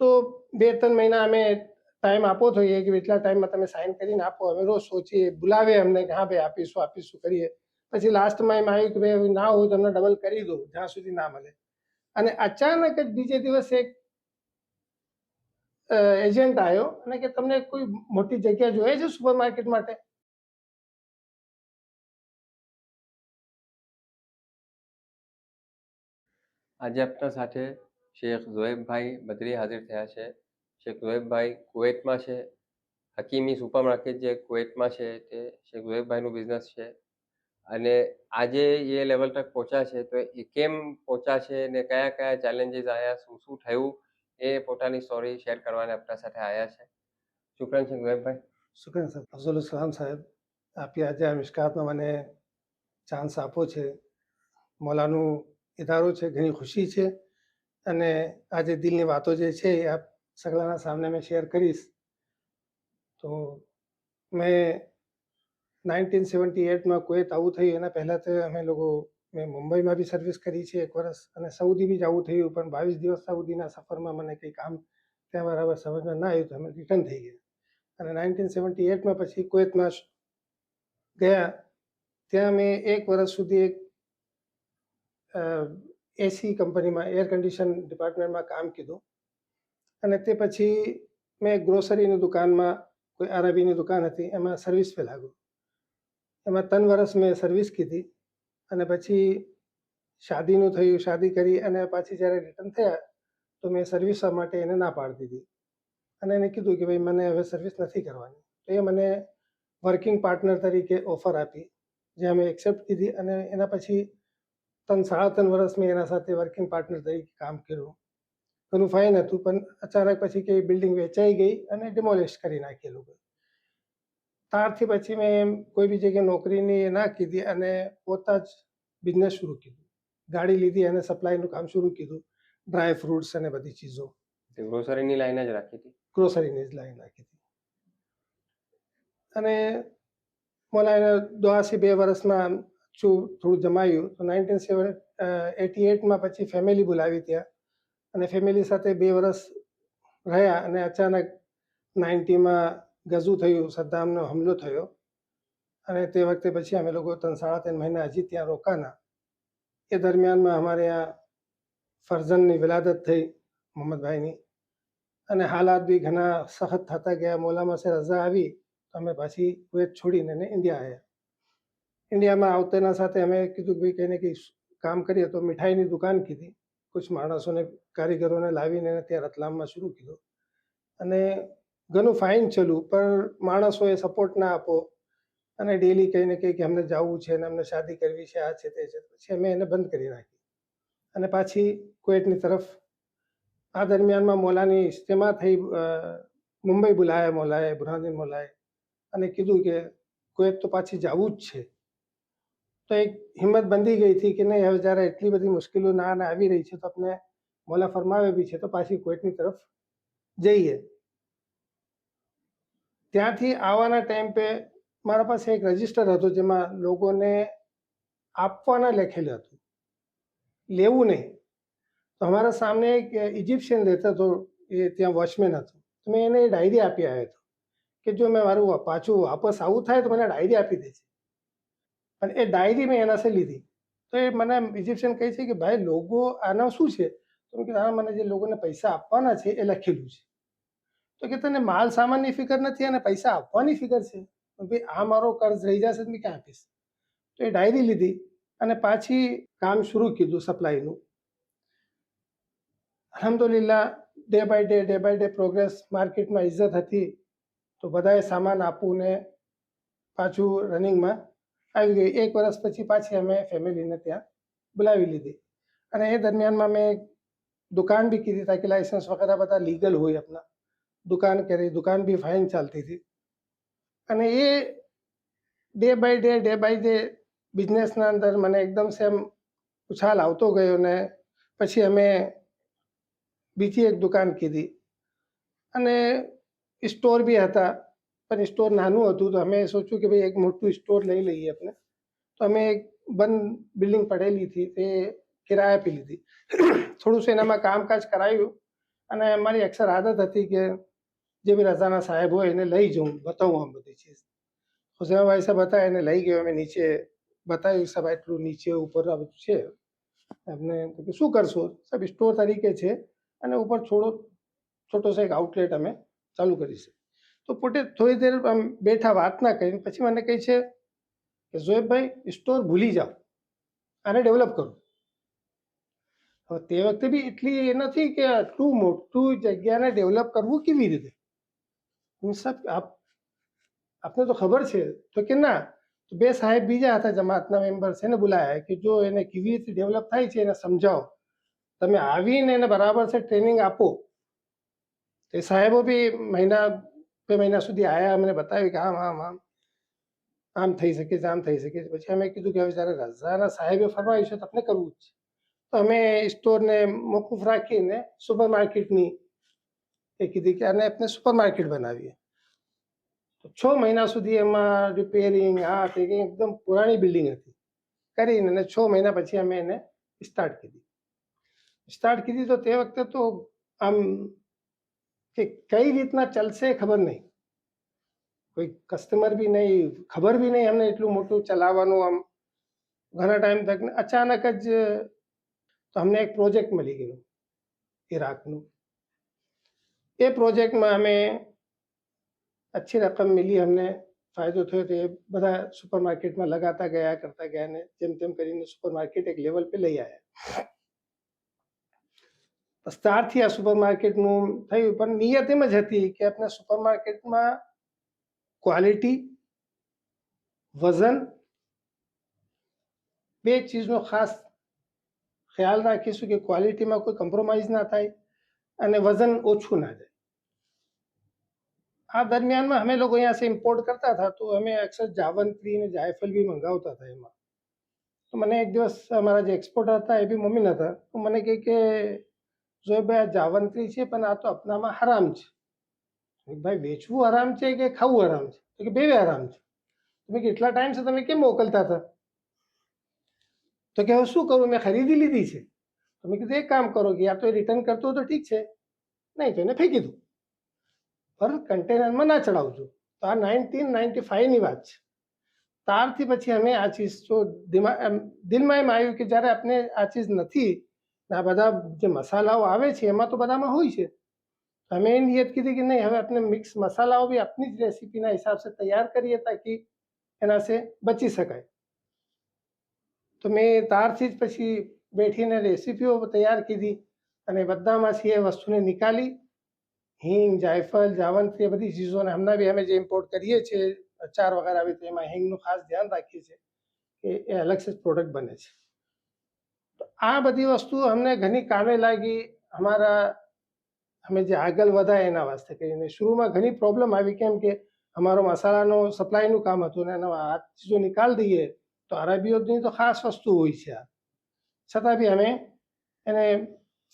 તો 2-3 મહિના અમે ટાઈમ આપવો જોઈએ કે એટલા ટાઈમમાં તમે સાઇન કરીને આપો. અમે રોજ સોચીએ, બોલાવે અમને કે હા ભાઈ આપીશું કરીએ. પછી લાસ્ટમાં એમ આવ્યું કે ભાઈ ના હોય તમને ડબલ કરી દો જ્યાં સુધી ના મળે. અને અચાનક જ બીજે દિવસે એક એજન્ટ આવ્યો અને કે તમને કોઈ મોટી જગ્યા જોઈએ છે સુપર માર્કેટ માટે. આજે આપણા સાથે શેખ ઝોએબભાઈ બદરી હાજર થયા છે. શેખ ઝોએબભાઈ કુવૈતમાં છે. હકીમી સુપર માર્કેટ જે કુવૈતમાં છે તે શેખ ઝોએબભાઈનું બિઝનેસ છે. અને આજે એ લેવલ તક પહોંચ્યા છે તો એ કેમ પહોંચ્યા છે ને કયા કયા ચેલેન્જીસ આવ્યા, શું શું થયું, એ પોતાની સ્ટોરી શેર કરવાને આપણા સાથે આવ્યા છે. શુક્રન શેખ ઝોએબભાઈ. શુક્રન સર. અફઝલ સલામ સાહેબ, આપે આજે આ મિશકાતમાં મને ચાન્સ આપો છે. મોલાનું ઇદારો છે, ઘણી ખુશી છે. અને આજે દિલની વાતો જે છે એ આપ સગળાના સામે મેં શેર કરીશ. તો મેં 1978માં કુવૈત આવું થયું એના પહેલાં તો અમે લોકો મેં મુંબઈમાં બી સર્વિસ કરી છે 1 વર્ષ, અને સાઉદી બી જવું થયું, પણ 22 દિવસ સાઉદીના સફરમાં મને કંઈ કામ ત્યાં બરાબર સમજમાં ના આવ્યું તો અમે રિટર્ન થઈ ગયા. અને 1978માં પછી કુવૈતમાં ગયા. ત્યાં મેં 1 વર્ષ સુધી એક એસી કંપનીમાં એર કન્ડિશન ડિપાર્ટમેન્ટમાં કામ કીધું. અને તે પછી મેં ગ્રોસરીની દુકાનમાં, કોઈ અરબીની દુકાન હતી એમાં સર્વિસ પે લાગ્યો. એમાં 3 વર્ષ મેં સર્વિસ કીધી. અને પછી શાદીનું થયું, શાદી કરી અને પાછી જ્યારે રિટર્ન થયા તો મેં સર્વિસ માટે એને ના પાડી દીધી. અને એને કીધું કે ભાઈ મને હવે સર્વિસ નથી કરવાની. તો એ મને વર્કિંગ પાર્ટનર તરીકે ઓફર આપી, જે અમે એક્સેપ્ટ કીધી. અને એના પછી 3-3.5 વર્ષ મેં એના સાથે વર્કિંગ પાર્ટનર તરીકે કામ કર્યું. ઘણું ફાઇન હતું, પણ અચાનક પછી કે બિલ્ડિંગ વેચાઈ ગઈ અને ડિમોલિશ કરી નાખી એ લોકો. ત્યારથી પછી મેં એમ કોઈ બી જગ્યાએ નોકરીની ના કીધી અને પોતા જ બિઝનેસ શરૂ કીધું. ગાડી લીધી અને સપ્લાયનું કામ શરૂ કીધું, ડ્રાય ફ્રૂટ્સ અને બધી ચીજો. ગ્રોસરીની લાઈન જ રાખી હતી. ગ્રોસરીની જ લાઈન રાખી હતી. અને મોલા દોઆસી 2 વર્ષમાં થોડું જમાયું. તો 1988માં પછી ફેમિલી બોલાવી ત્યાં, અને ફેમિલી સાથે 2 વર્ષ રહ્યા. અને અચાનક 90માં ગઝુ થયું, સદ્દામનો હુમલો થયો. અને તે વખતે પછી અમે લોકો 3-3.5 મહિના હજી ત્યાં રોકાના. એ દરમિયાનમાં અમારે ત્યાં ફરઝનની વિલાદત થઈ મોહમ્મદભાઈની. અને હાલાત બી ઘણા સખત થતા ગયા. મોલામાં સે રજા આવી તો અમે પાછી કુવૈત છોડીને ઇન્ડિયા આવ્યા. ઇન્ડિયામાં આવતાના સાથે અમે કીધું કે ભાઈ કંઈ ને કંઈ કામ કરીએ. તો મીઠાઈની દુકાન કીધી. કુછ માણસોને, કારીગરોને લાવીને ત્યાં રતલામમાં શરૂ કીધું. અને ઘણું ફાઇન ચાલ્યું, પણ માણસોએ સપોર્ટ ના આપો. અને ડેલી કંઈ ને કંઈ કે અમને જવું છે ને અમને શાદી કરવી છે, આ છે તે છે. પછી અમે એને બંધ કરી નાખી અને પાછી કુવૈતની તરફ. આ દરમિયાનમાં મોલાની ઇજ્તિમા થઈ. મુંબઈ બોલાયા મોલાએ, બુરહાનુદ્દીન મોલાએ, અને કીધું કે કુવૈત તો પાછી જવું જ છે. તો એક હિંમત બંધી ગઈ હતી કે નહીં, હવે જ્યારે એટલી બધી મુશ્કેલીઓ ના આવી રહી છે તો આપણે મોલા ફરમાવે બી છે તો પાછી કુવૈતની તરફ જઈએ. ત્યાંથી આવવાના ટાઈમ પે મારા પાસે એક રજિસ્ટર હતો જેમાં લોકોને આપવાના લખેલું હતું, લેવું નહીં. તો અમારા સામે એક ઇજિપ્શિયન રહેતો હતો, એ ત્યાં વોચમેન હતો. તો મેં એને ડાયરી આપી આવ્યો હતો કે જો મેં મારું પાછું વાપસ આવું થાય તો મને ડાયરી આપી દેજે. અને એ ડાયરી મેં એનાથી લીધી. તો એ મને ઇજિપ્શિયન કહે છે કે ભાઈ લોકો આના શું છે? તો મેં કીધું મને જે લોકોને પૈસા આપવાના છે એ લખેલું છે. તો કે તને માલ સામાનની ફિકર નથી અને પૈસા આપવાની ફિકર છે? તો ભાઈ આ મારો કર્જ રહી જશે તો મેં ક્યાં આપીશ? તો એ ડાયરી લીધી અને પાછી કામ શરૂ કીધું સપ્લાયનું. અલ્હમ્દુલિલ્લાહ, ડે બાય ડે પ્રોગ્રેસ. માર્કેટમાં ઇજ્જત હતી તો બધાએ સામાન આપવું ને પાછું રનિંગમાં આવી ગયું. 1 વર્ષ પછી પાછી અમે ફેમિલીને ત્યાં બોલાવી લીધી. અને એ દરમિયાનમાં મેં દુકાન બી કીધી તાકી લાઇસન્સ વગેરે બધા લીગલ હોય આપણા. દુકાન કરી, દુકાન બી ફાઇન ચાલતી હતી. અને એ ડે બાય ડે બિઝનેસના અંદર મને એકદમ સેમ ઉછાલ આવતો ગયો. ને પછી અમે બીજી એક દુકાન કીધી. અને સ્ટોર બી હતા, પણ સ્ટોર નાનું હતું. તો અમે સોચ્યું કે ભાઈ એક મોટું સ્ટોર લઈ લઈએ આપણે. તો અમે એક બંધ બિલ્ડિંગ પડેલી હતી તે કિરાયા પે લીધી. થોડું શું એનામાં કામકાજ કરાયું અને મારી અક્ષર આદત હતી કે જે બી રઝાના સાહેબ હોય એને લઈ જઉં, બતાવું આમ બધી ચીજ. હુસૈનભાઈ સાહેબ હતા, એને લઈ ગયો, અમે નીચે બતાવ્યું, સાહેબ એટલું નીચે ઉપર આ બધું છે. એમને તો કે શું કરશો? સાહેબ સ્ટોર તરીકે છે અને ઉપર છોટો સો એક આઉટલેટ અમે ચાલુ કરીશું. તો પોતે થોડી દેર આમ બેઠા, વાત ના કરીને પછી મને કહે છે કે ઝોએબભાઈ સ્ટોર ભૂલી જાઓ, આને ડેવલપ કરો. હવે તે વખતે બી એટલી એ નથી કે આટલું મોટું જગ્યાને ડેવલપ કરવું કેવી રીતે. સાહેબ આપને તો ખબર છે? તો કે ના. તો બે સાહેબ બીજા હતા જમાતના મેમ્બર્સ, એને બોલાયા કે જો એને કેવી રીતે ડેવલપ થાય છે એને સમજાવો, તમે આવીને એને બરાબર છે ટ્રેનિંગ આપો. એ સાહેબો બી બે મહિના સુધી આવ્યા, અમને બતાવ્યું કે આમ આમ આમ આમ થઈ શકે છે, આમ થઈ શકે છે. પછી અમે કીધું કે હવે જ્યારે રઝાના સાહેબે ફરમાવ્યું છે તો આપણે કરવું જ છે. તો અમે સ્ટોરને મોકૂફ રાખીને સુપર માર્કેટની એ કીધી કે આને આપણે સુપર માર્કેટ બનાવીએ. તો 6 મહિના સુધી એમાં રિપેરિંગ આ તે એકદમ પુરાણી બિલ્ડિંગ હતી કરીને, અને 6 મહિના પછી અમે એને સ્ટાર્ટ કીધી. તો તે વખતે તો આમ કે કઈ રીતના ચાલશે ખબર નહીં, કોઈ કસ્ટમર બી નહીં, ખબર બી નહીં અમને એટલું મોટું ચલાવવાનું. આમ ઘણા ટાઈમ તક અચાનક જ તો અમને એક પ્રોજેક્ટ મળી ગયો ઈરાકનું. એ પ્રોજેક્ટમાં અમે अच्छी रकम मिली, हमने फायदो થયો. તો એ બધા સુપર માર્કેટમાં લગાતા ગયા, કરતા ગયા, ને જેમ તેમ કરીને સુપર માર્કેટ એક લેવલ पे લઈ આવ્યા. સ્ટાર્ટથી આ સુપર માર્કેટનું થયું, પણ નિયત એમ જ હતી કે આપણે સુપર માર્કેટમાં ક્વોલિટી, વજન, બે ચીજનો ખાસ ખ્યાલ રાખીશું કે ક્વોલિટીમાં કોઈ કોમ્પ્રોમાઇઝ ના થાય અને વજન ઓછું ના જાય. આ દરમિયાનમાં અમે લોકો અહીંયા से ઇમ્પોર્ટ કરતા હતા, તો અમે અક્સર જાવંત્રી અને જાયફલ બી મંગાવતા હતા એમાં. તો મને એક દિવસ અમારા જે એક્સપોર્ટર હતા એ બી મમ્મી હતા, તો મને કહે કે ઝોએબભાઈ આ જાવંત્રી છે પણ આ તો આપણામાં હરામ છે. ભાઈ વેચવું હરામ છે કે ખાવું હરામ છે? તો કે બેવે હરામ છે. તમે કેટલા ટાઈમ છે તમે કેમ મોકલતા હતા? તો કે હવે શું કરું, મેં ખરીદી લીધી છે. તમે કીધું એક કામ કરો કે યા તો રિટર્ન કરતો તો ઠીક છે, નહીં તો એને ફેંકી દો, પર કન્ટેનરમાં ના ચડાવજો. તો આ 1995ની વાત છે. ત્યારથી પછી અમે આ ચીજ તો દિલમાં એમ આવ્યું કે જ્યારે આપણે આ ચીજ નથી, આ બધા જે મસાલાઓ આવે છે એમાં તો બધામાં હોય છે. અમે એ નિયત કીધી કે નહીં, હવે આપણે મિક્સ મસાલાઓ બી આપની જ રેસીપીના હિસાબ से તૈયાર કરીએ તાકી એના से બચી શકાય. તો મેં ત્યારથી જ પછી બેઠીને રેસીપીઓ તૈયાર કીધી અને બધામાંથી એ વસ્તુને નિકાલી. હિંગ, જાયફળ, જાવંત્રી એ બધી ચીજોને હમણાં બી અમે જે ઇમ્પોર્ટ કરીએ છીએ, અચાર વગેરે આવી તો એમાં હિંગનું ખાસ ધ્યાન રાખીએ છીએ કે એ અલગ से પ્રોડક્ટ બને છે. તો આ બધી વસ્તુ અમને ઘણી કામે લાગી. અમે જે આગળ વધાય એના વાસ્તે કરીને શરૂમાં ઘણી પ્રોબ્લેમ આવી, કેમ કે અમારો મસાલાનો સપ્લાયનું કામ હતું ને એનો આ ચીજો નિકાલ દઈએ તો અરબીઓની તો ખાસ વસ્તુ હોય છે આ. છતાં બી અમે એને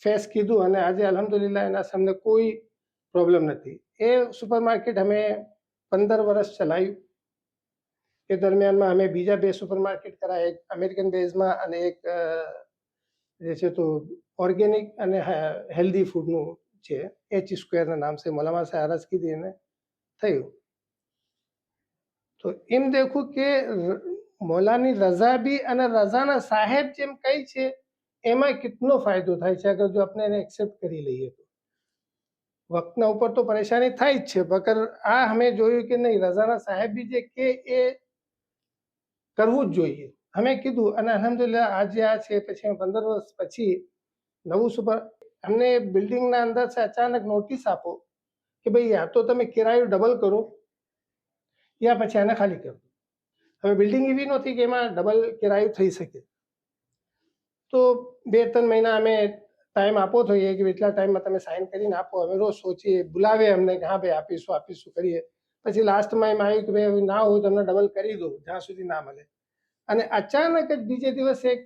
ફેસ કીધું અને આજે અલ્હમ્દુલિલ્લાહ એના સામે કોઈ પ્રોબ્લેમ નથી. એ સુપર માર્કેટ અમે 15 વર્ષ ચલાવ્યું. એ દરમિયાનમાં અમે બીજા 2 સુપર માર્કેટ કરાયા, એક અમેરિકન બેઝમાં અને એક જે છે તો ઓર્ગેનિક અને હેલ્ધી ફૂડનું છે, એચ સ્ક્વેરના નામ से મૌલાના સાહેબ અરજ કીધી એને થયું. તો એમ દેખું કે મૌલાની રઝા બી અને રઝાના સાહેબ જેમ કહી છે એમાં કેટલો ફાયદો થાય છે અગર જો આપણે એને એક્સેપ્ટ કરી લઈએ તો. વક્તના ઉપર તો પરેશાની થાય જ છે, મગર આ અમે જોયું કે નહીં, રઝાના સાહેબ બી જે કે એ કરવું જ જોઈએ. અમે કીધું અને અલ્હમ્દુલિલ્લાહ આજે આ છે. પછી 15 વર્ષ પછી નવું સુપર અમને બિલ્ડિંગના અંદર છે અચાનક નોટિસ આપો કે ભાઈ યા તો તમે કિરાયો ડબલ કરો યા પછી આને ખાલી કરો. હવે બિલ્ડિંગ એવી નહોતી કે એમાં ડબલ કિરાયો થઈ શકે. તો 2-3 મહિના અમે ટાઈમ આપો જોઈએ કે એટલા ટાઈમમાં તમે સાઇન કરીને આપો. અમે રોજ સોચીએ, બોલાવે અમને કે હા ભાઈ આપીશું કરીએ. પછી લાસ્ટમાં એમ આવ્યું કે ભાઈ ના હોય તો અમને ડબલ કરી દો જ્યાં સુધી ના મળે. અને અચાનક જ બીજે દિવસે એક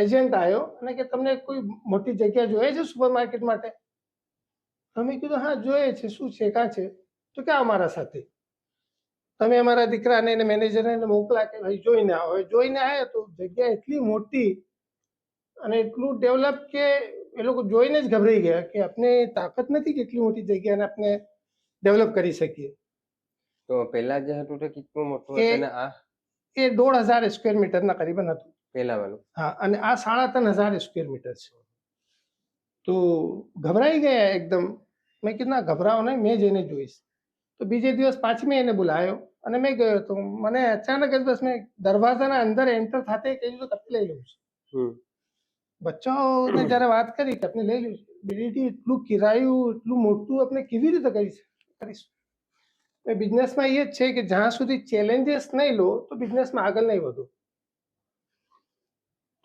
એજન્ટ આવ્યો અને કે તમને કોઈ મોટી જગ્યા જોઈએ છે સુપર માર્કેટ માટે? અમે કીધું હા જોઈએ છે, શું છે, કાં છે? તો કે અમારા સાથે તમે અમારા દીકરાને એને મેનેજરને મોકલા કે ભાઈ જોઈને આવો. જોઈને આવ્યા તો જગ્યા એટલી મોટી અને એટલું ડેવલપ કે એ લોકો જોઈને જ ગભરાઈ ગયા કે આપણે તાકાત નથી કે એટલી મોટી જગ્યાને આપણે ડેવલપ કરી શકીએ. તો પહેલા જે હતું તે કેટલું મોટું એ- હતું અને આ એ 1,500 સ્ક્વેર મીટરના કરીબન હતું. પહેલા વાળું? હા, અને આ 3,500 સ્ક્વેર મીટર છે. તો ગભરાઈ ગયા એકદમ. મેં કીધું ના ગભરાવો નહીં, મેં જઈને જોઈશ. તો બીજે દિવસ પાછી મેં એને બોલાવ્યો અને મેં ગયો. તો મને અચાનક જ બસ મેં દરવાજાના અંદર એન્ટર થતે કહ્યું તો આપણે લઈ લઉં છું. હમ બચ્ચાઓને જ્યારે વાત કરી કે આપણે લઈ લઉં છું, બેટી એટલું કિરાયું એટલું મોટું આપણે કેવી રીતે કરીશું? બિઝનેસમાં એ જ છે કે જ્યાં સુધી ચેલેન્જીસ નહીં લો તો બિઝનેસમાં આગળ નહીં વધો.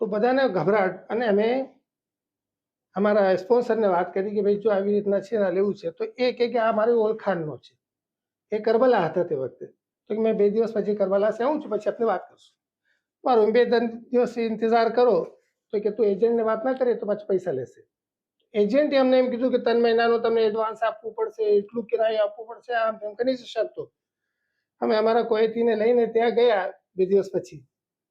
તો બધાને ગભરાટ. અને અમે અમારા સ્પોન્સરને વાત કરી કે ભાઈ જો આવી રીતના છે ને લેવું છે, તો એ કહે કે આ મારી ઓળખાણનો છે. એ કરબલા હતા તે વખતે. તો કે મેં 2 દિવસ પછી કરબલા સે આવું છું, પછી આપણે વાત કરશું. મારું 2-3 દિવસ ઇંતજાર કરો. તો કે તું એજન્ટને વાત ના કરે તો પાછું પૈસા લેશે. એજન્ટે અમને એમ કીધું કે 3 મહિનાનું તમને એડવાન્સ આપવું પડશે, એટલું કિરાયો આપવું પડશે, આમ તેમ કરી શકતો. અમે અમારા કોઈથીને લઈને ત્યાં ગયા 2 દિવસ પછી,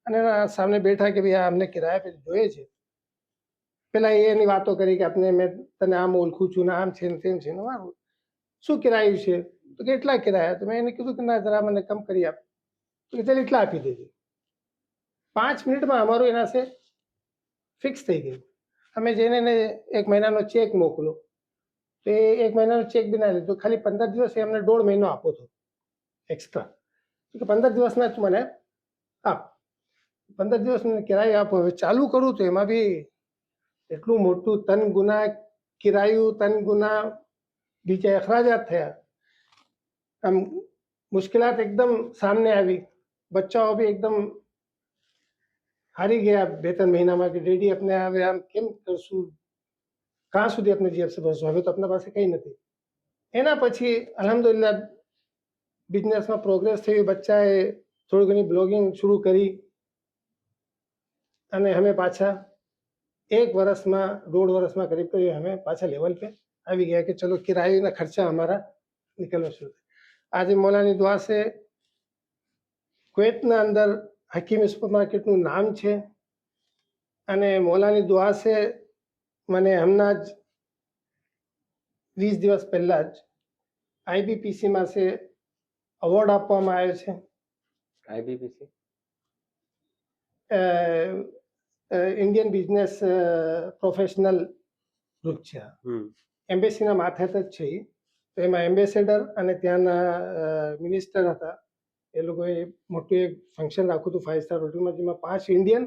અને એના સામે બેઠા કે ભાઈ આ અમને કિરાયા પર જોઈએ છે. પેલા એની વાતો કરી કે આપણે મેં તને આમ ઓળખું છું ને આમ છે ને તેમ છે ને. મારું શું કિરાયું છે? તો કેટલા કિરાયા? તો મેં એને કીધું કે ના જરા મને કમ કરી આપ. તો કે ચાલ એટલા આપી દેજે. 5 મિનિટમાં અમારું એના છે ફિક્સ થઈ ગયું. અમે જઈને એને 1 મહિનાનો ચેક મોકલો. તો એ 1 મહિનાનો ચેક બી ના લીધો, ખાલી 15 દિવસ એ અમને 1.5 મહિનો આપો હતો એક્સ્ટ્રા. કે 15 દિવસના જ મને આપ. 15 દિવસનો કિરાયો આપો. હવે ચાલુ કરું તો એમાં બી એટલું મોટું 3 ગુના કિરાયું, 3 ગુના બીજા અખરાજાત થયા. આમ મુશ્કેલાત એકદમ સામને આવી. બચ્ચાઓ બી એકદમ હારી ગયા 2-3 મહિનામાં કે ડેડી આપણે હવે આમ કેમ કરશું, ક્યાં સુધી આપણે જીએફસી ભરશું, હવે તો આપણા પાસે કંઈ નથી. એના પછી અલ્હમ્દુલિલ્લાહ બિઝનેસમાં પ્રોગ્રેસ થઈ. બચ્ચાએ થોડી ઘણી બ્લોગિંગ શરૂ કરી અને અમે પાછા 1 વર્ષમાં 1.5 વર્ષમાં કરીબ અમે પાછા લેવલ पे આવી ગયા કે ચલો કિરાયાના ખર્ચા અમારા નીકળવા શરૂ થયા. આજે મૌલાની દુઆ से કુવૈતના અંદર હકીમી સુપર માર્કેટનું નામ છે. અને મૌલાની દુઆ से મને હમણાં જ 20 દિવસ પહેલાં જ આઈબીપીસીમાં से અવોર્ડ આપવામાં આવ્યો છે. આઈબીપીસી ઇન્ડિયન બિઝનેસ પ્રોફેશનલ ગ્રુપ છે. એમ્બેસીના માથે જ છે એ. તો એમાં એમ્બેસેડર અને ત્યાંના મિનિસ્ટર હતા. એ લોકોએ મોટું એક ફંક્શન રાખ્યું હતું 5 સ્ટાર હોટલમાં, જેમાં 5 ઇન્ડિયન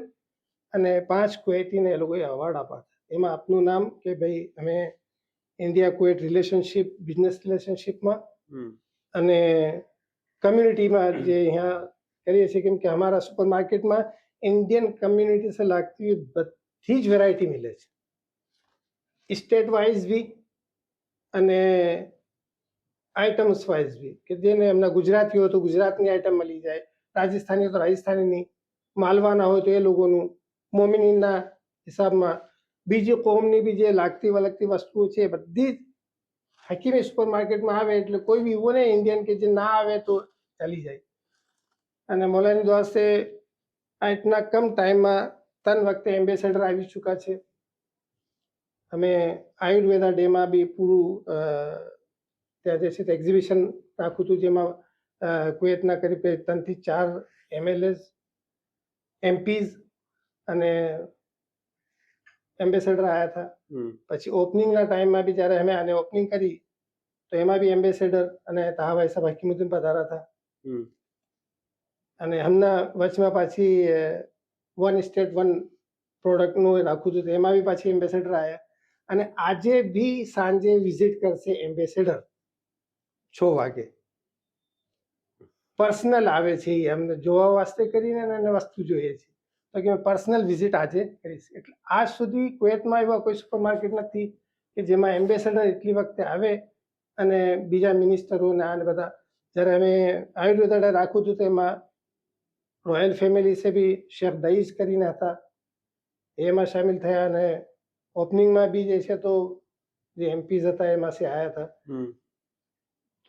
અને 5 કુવૈતીને એ લોકોએ અવોર્ડ આપ્યા હતા. એમાં આપનું નામ કે ભાઈ અમે ઇન્ડિયા કુવૈત રિલેશનશિપ, બિઝનેસ રિલેશનશિપમાં અને કમ્યુનિટીમાં જે અહીંયા કરીએ છીએ, કેમ કે અમારા સુપર માર્કેટમાં ઇન્ડિયન કમ્યુનિટી સે લાગતી બધી જ વેરાયટી મિલે છે, સ્ટેટ વાઇઝ બી અને આઇટમ્સ વાઇઝ બી. કે જેને એમના ગુજરાતી હોય તો ગુજરાતની આઇટમ મળી જાય, રાજસ્થાની હોય તો રાજસ્થાનીની, માલવાના હોય તો એ લોકોનું, મોમિનીના હિસાબમાં બીજી કોમની બી જે લાગતી વળગતી વસ્તુઓ છે એ બધી જ હકીમી સુપર માર્કેટમાં આવે. એટલે કોઈ બી એવું નહીં ઇન્ડિયન કે જે ના આવે તો ચાલી જાય. અને મૌલાની દુઆ से આ ઇતના કમ ટાઈમમાં 3 વખતે એમ્બેસેડર આવી ચૂક્યા છે. અમે આયુર્વેદા ડેમાં બી પૂરું ત્યાં જે છે તે એક્ઝિબિશન રાખ્યું હતું, જેમાં કુવૈતના કરીબ 3 થી 4 એમએલએસ, એમપીઝ અને એમ્બેસેડર આવ્યા હતા. પછી ઓપનિંગના ટાઈમમાં બી જ્યારે અમે આને ઓપનિંગ કરી તો એમાં બી એમ્બેસેડર અને તાહાભાઈ સાહેબ હકીમુદ્દીન પધારા હતા. અને હમણાં વચમાં પાછી 1 સ્ટેટ 1 પ્રોડક્ટનું રાખ્યું હતું, એમાં બી પાછી એમ્બેસેડર આવ્યા. અને આજે બી સાંજે વિઝિટ કરશે એમ્બેસેડર 6 વાગે. પર્સનલ આવે છે, એ અમને જોવા વાસ્તે કરીને એને વસ્તુ જોઈએ છે, તો કે પર્સનલ વિઝિટ આજે કરીશ. એટલે આજ સુધી કુવૈતમાં એવા કોઈ સુપર માર્કેટ નથી કે જેમાં એમ્બેસેડર એટલી વખતે આવે અને બીજા મિનિસ્ટરોને આને બધા. જ્યારે અમે આયુર્વેદા રાખ્યું હતું તો એમાં રોયલ ફેમિલી સે બી શેખ દઈસ કરીને હતા, એમાં સામેલ થયા. અને ઓપનિંગમાં બી જે છે તો જે એમપીઝ હતા એમાં से આવ્યા હતા.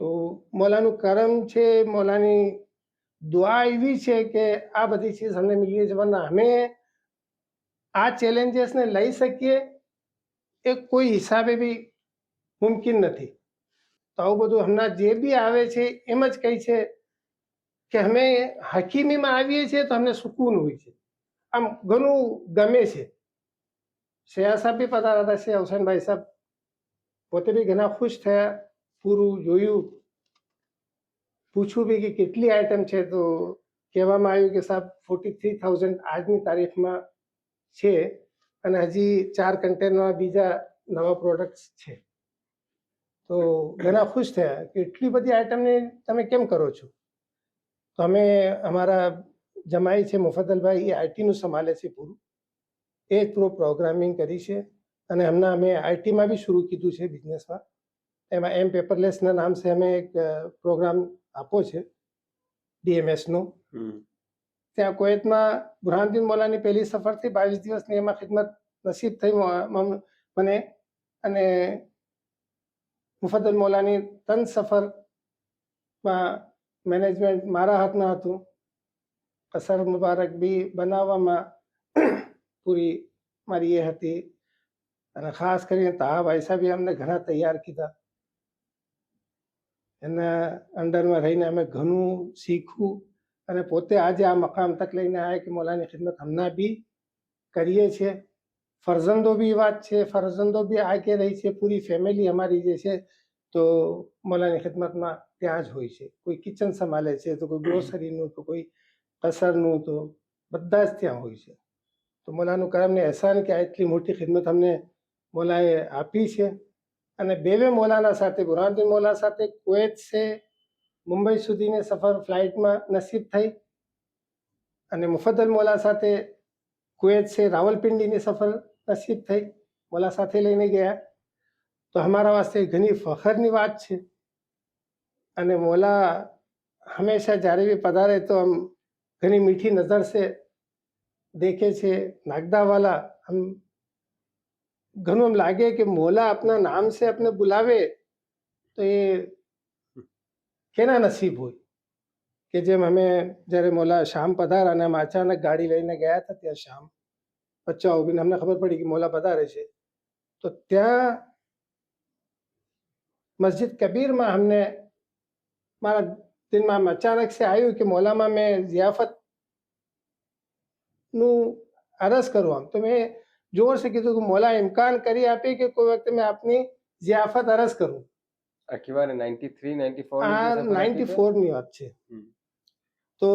તો મૌલાનું કરમ છે, મૌલાની દુઆ એવી છે કે આ બધી ચીજ અમને મિલી છે. વરના અમે આ ચેલેન્જીસને લઈ શકીએ એ કોઈ હિસાબે બી મુમકિન નથી. તો આવું બધું હમણાં જે બી આવે છે એમ જ કહે છે કે અમે હકીમીમાં આવીએ છીએ તો અમને સુકૂન હોય છે, આમ ઘણું ગમે છે. શેયા સાહેબ બી પધાર્યા હતા, શેખ હુસૈનભાઈ સાહેબ પોતે બી ઘણા ખુશ થયા, પૂરું જોયું, પૂછ્યું બી કે કેટલી આઈટમ છે, તો કહેવામાં આવ્યું કે સાહેબ 43,000 આજની તારીખમાં છે અને હજી 4 કન્ટેનરમાં બીજા નવા પ્રોડક્ટ્સ છે. તો ઘણા ખુશ થયા કે એટલી બધી આઈટમને તમે કેમ કરો છો. તો અમે અમારા જમાઈ છે મુફદ્દલભાઈ, એ આઈટીનું સંભાળે છે પૂરું, એ જ પૂરો પ્રોગ્રામિંગ કરી છે. અને હમણાં અમે આઈટીમાં બી શરૂ કીધું છે બિઝનેસમાં, એમાં એમ પેપરલેસના નામ છે અમે એક પ્રોગ્રામ આપો છે ડીએમએસનો. ત્યાં કુવૈતમાં બુરહાનુદ્દીન મૌલાની પહેલી સફરથી 22 દિવસની એમાં ખિદમત નસીબ થઈ મને, અને મુફદ્દલ મૌલાની 3 સફરમાં મેનેજમેન્ટ મારા હાથમાં હતું. કસર મુબારક બી બનાવવામાં પૂરી મારી એ હતી, અને ખાસ કરીને તાહા ભાઈ સાહેબે અમને ઘણા તૈયાર કીધા. એના અંડરમાં રહીને અમે ઘણું શીખવું અને પોતે આજે આ મકામ તક લઈને આવ્યા કે મૌલાની ખિદમત હમણાં બી કરીએ છીએ. ફરજંદો બી વાત છે, ફરજંદો બી આગે રહી છે, પૂરી ફેમિલી અમારી જે છે તો મૌલાની ખિદમતમાં ત્યાં જ હોય છે. કોઈ કિચન સંભાળે છે, તો કોઈ ગ્રોસરીનું, તો કોઈ કસરનું, તો બધા જ ત્યાં હોય છે. તો મૌલાનું કરમને અહેસાન કે આટલી મોટી ખિદમત અમને મૌલાએ આપી છે. અને બે મૌલાના સાથે, બુરહાનુદ્દીન મૌલા સાથે કુવૈત સે મુંબઈ સુધીની સફર ફ્લાઇટમાં નસીબ થઈ, અને મુફદ્દલ મૌલા સાથે કુવૈત સે રાવલપિંડીની સફર નસીબ થઈ, મૌલા સાથે લઈને ગયા. તો અમારા વાસ્તે ઘણી ફખરની વાત છે. અને મૌલા હંમેશા જ્યારે બી પધારે તો આમ ઘણી મીઠી નજર સે દેખે છે, નાગદાવાલા. हम ઘણું એમ લાગે કે મૌલા આપના નામ સે આપને બુલાવે તો એ કેના નસીબ હોય. કે જેમ અમે જ્યારે મૌલા શામ પધારા અને અમે અચાનક ગાડી લઈને ગયા હતા ત્યાં શામ બચ્ચા ઉભીને અમને ખબર પડી કે મૌલા પધારે છે, તો ત્યાં મસ્જિદ કબીરમાં અમને મારા દિલમાં અચાનક સે આવ્યું કે મૌલામાં મેં ઝિયાફતનું અરજ કરું. આમ તો મેં જોર से કીધું કે મૌલા ઇમ્કાન કરી આપે કે કોઈ વખતે મેં આપની ઝિયાફત અરજ કરું. આ કેવા 93 94 આ ની જે સફર હતી તે? 94 ની વાત છે. તો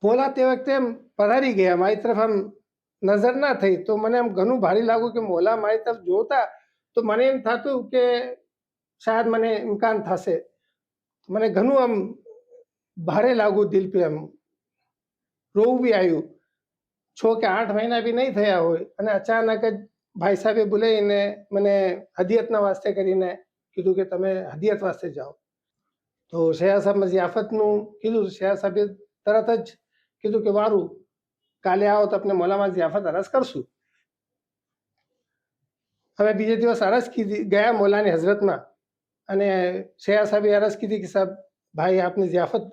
મૌલા તે વખતે એમ પધારી ગયા, મારી તરફ આમ નજર ના થઈ, તો મને એમ ઘણું ભારી લાગ્યું કે મૌલા મારી તરફ જોતા તો મને એમ થતું કે શાયદ મને ઇમ્કાન થશે. મને ઘણું આમ ભારે લાગ્યું દિલ पे, આમ રોવું બી આવ્યું. 6 કે 8 મહિના બી નહીં થયા હોય અને અચાનક જ ભાઈ સાહેબે બોલાવીને મને હદિયતના વાસ્તે કરીને કીધું કે તમે હદિયત વાસ્તે જાઓ. તો શેયા સાહેબ ઝિયાફતનું કીધું, શેયા સાહેબે તરત જ કીધું કે વારું કાલે આવો તો આપણે મૌલામાં ઝિયાફત અરજ કરશું. હવે બીજે દિવસ અરજ કીધી, ગયા મૌલાની હઝરતમાં, અને શેયા સાહેબે અરજ કીધી કે સાહેબ ભાઈ આપની ઝિયાફત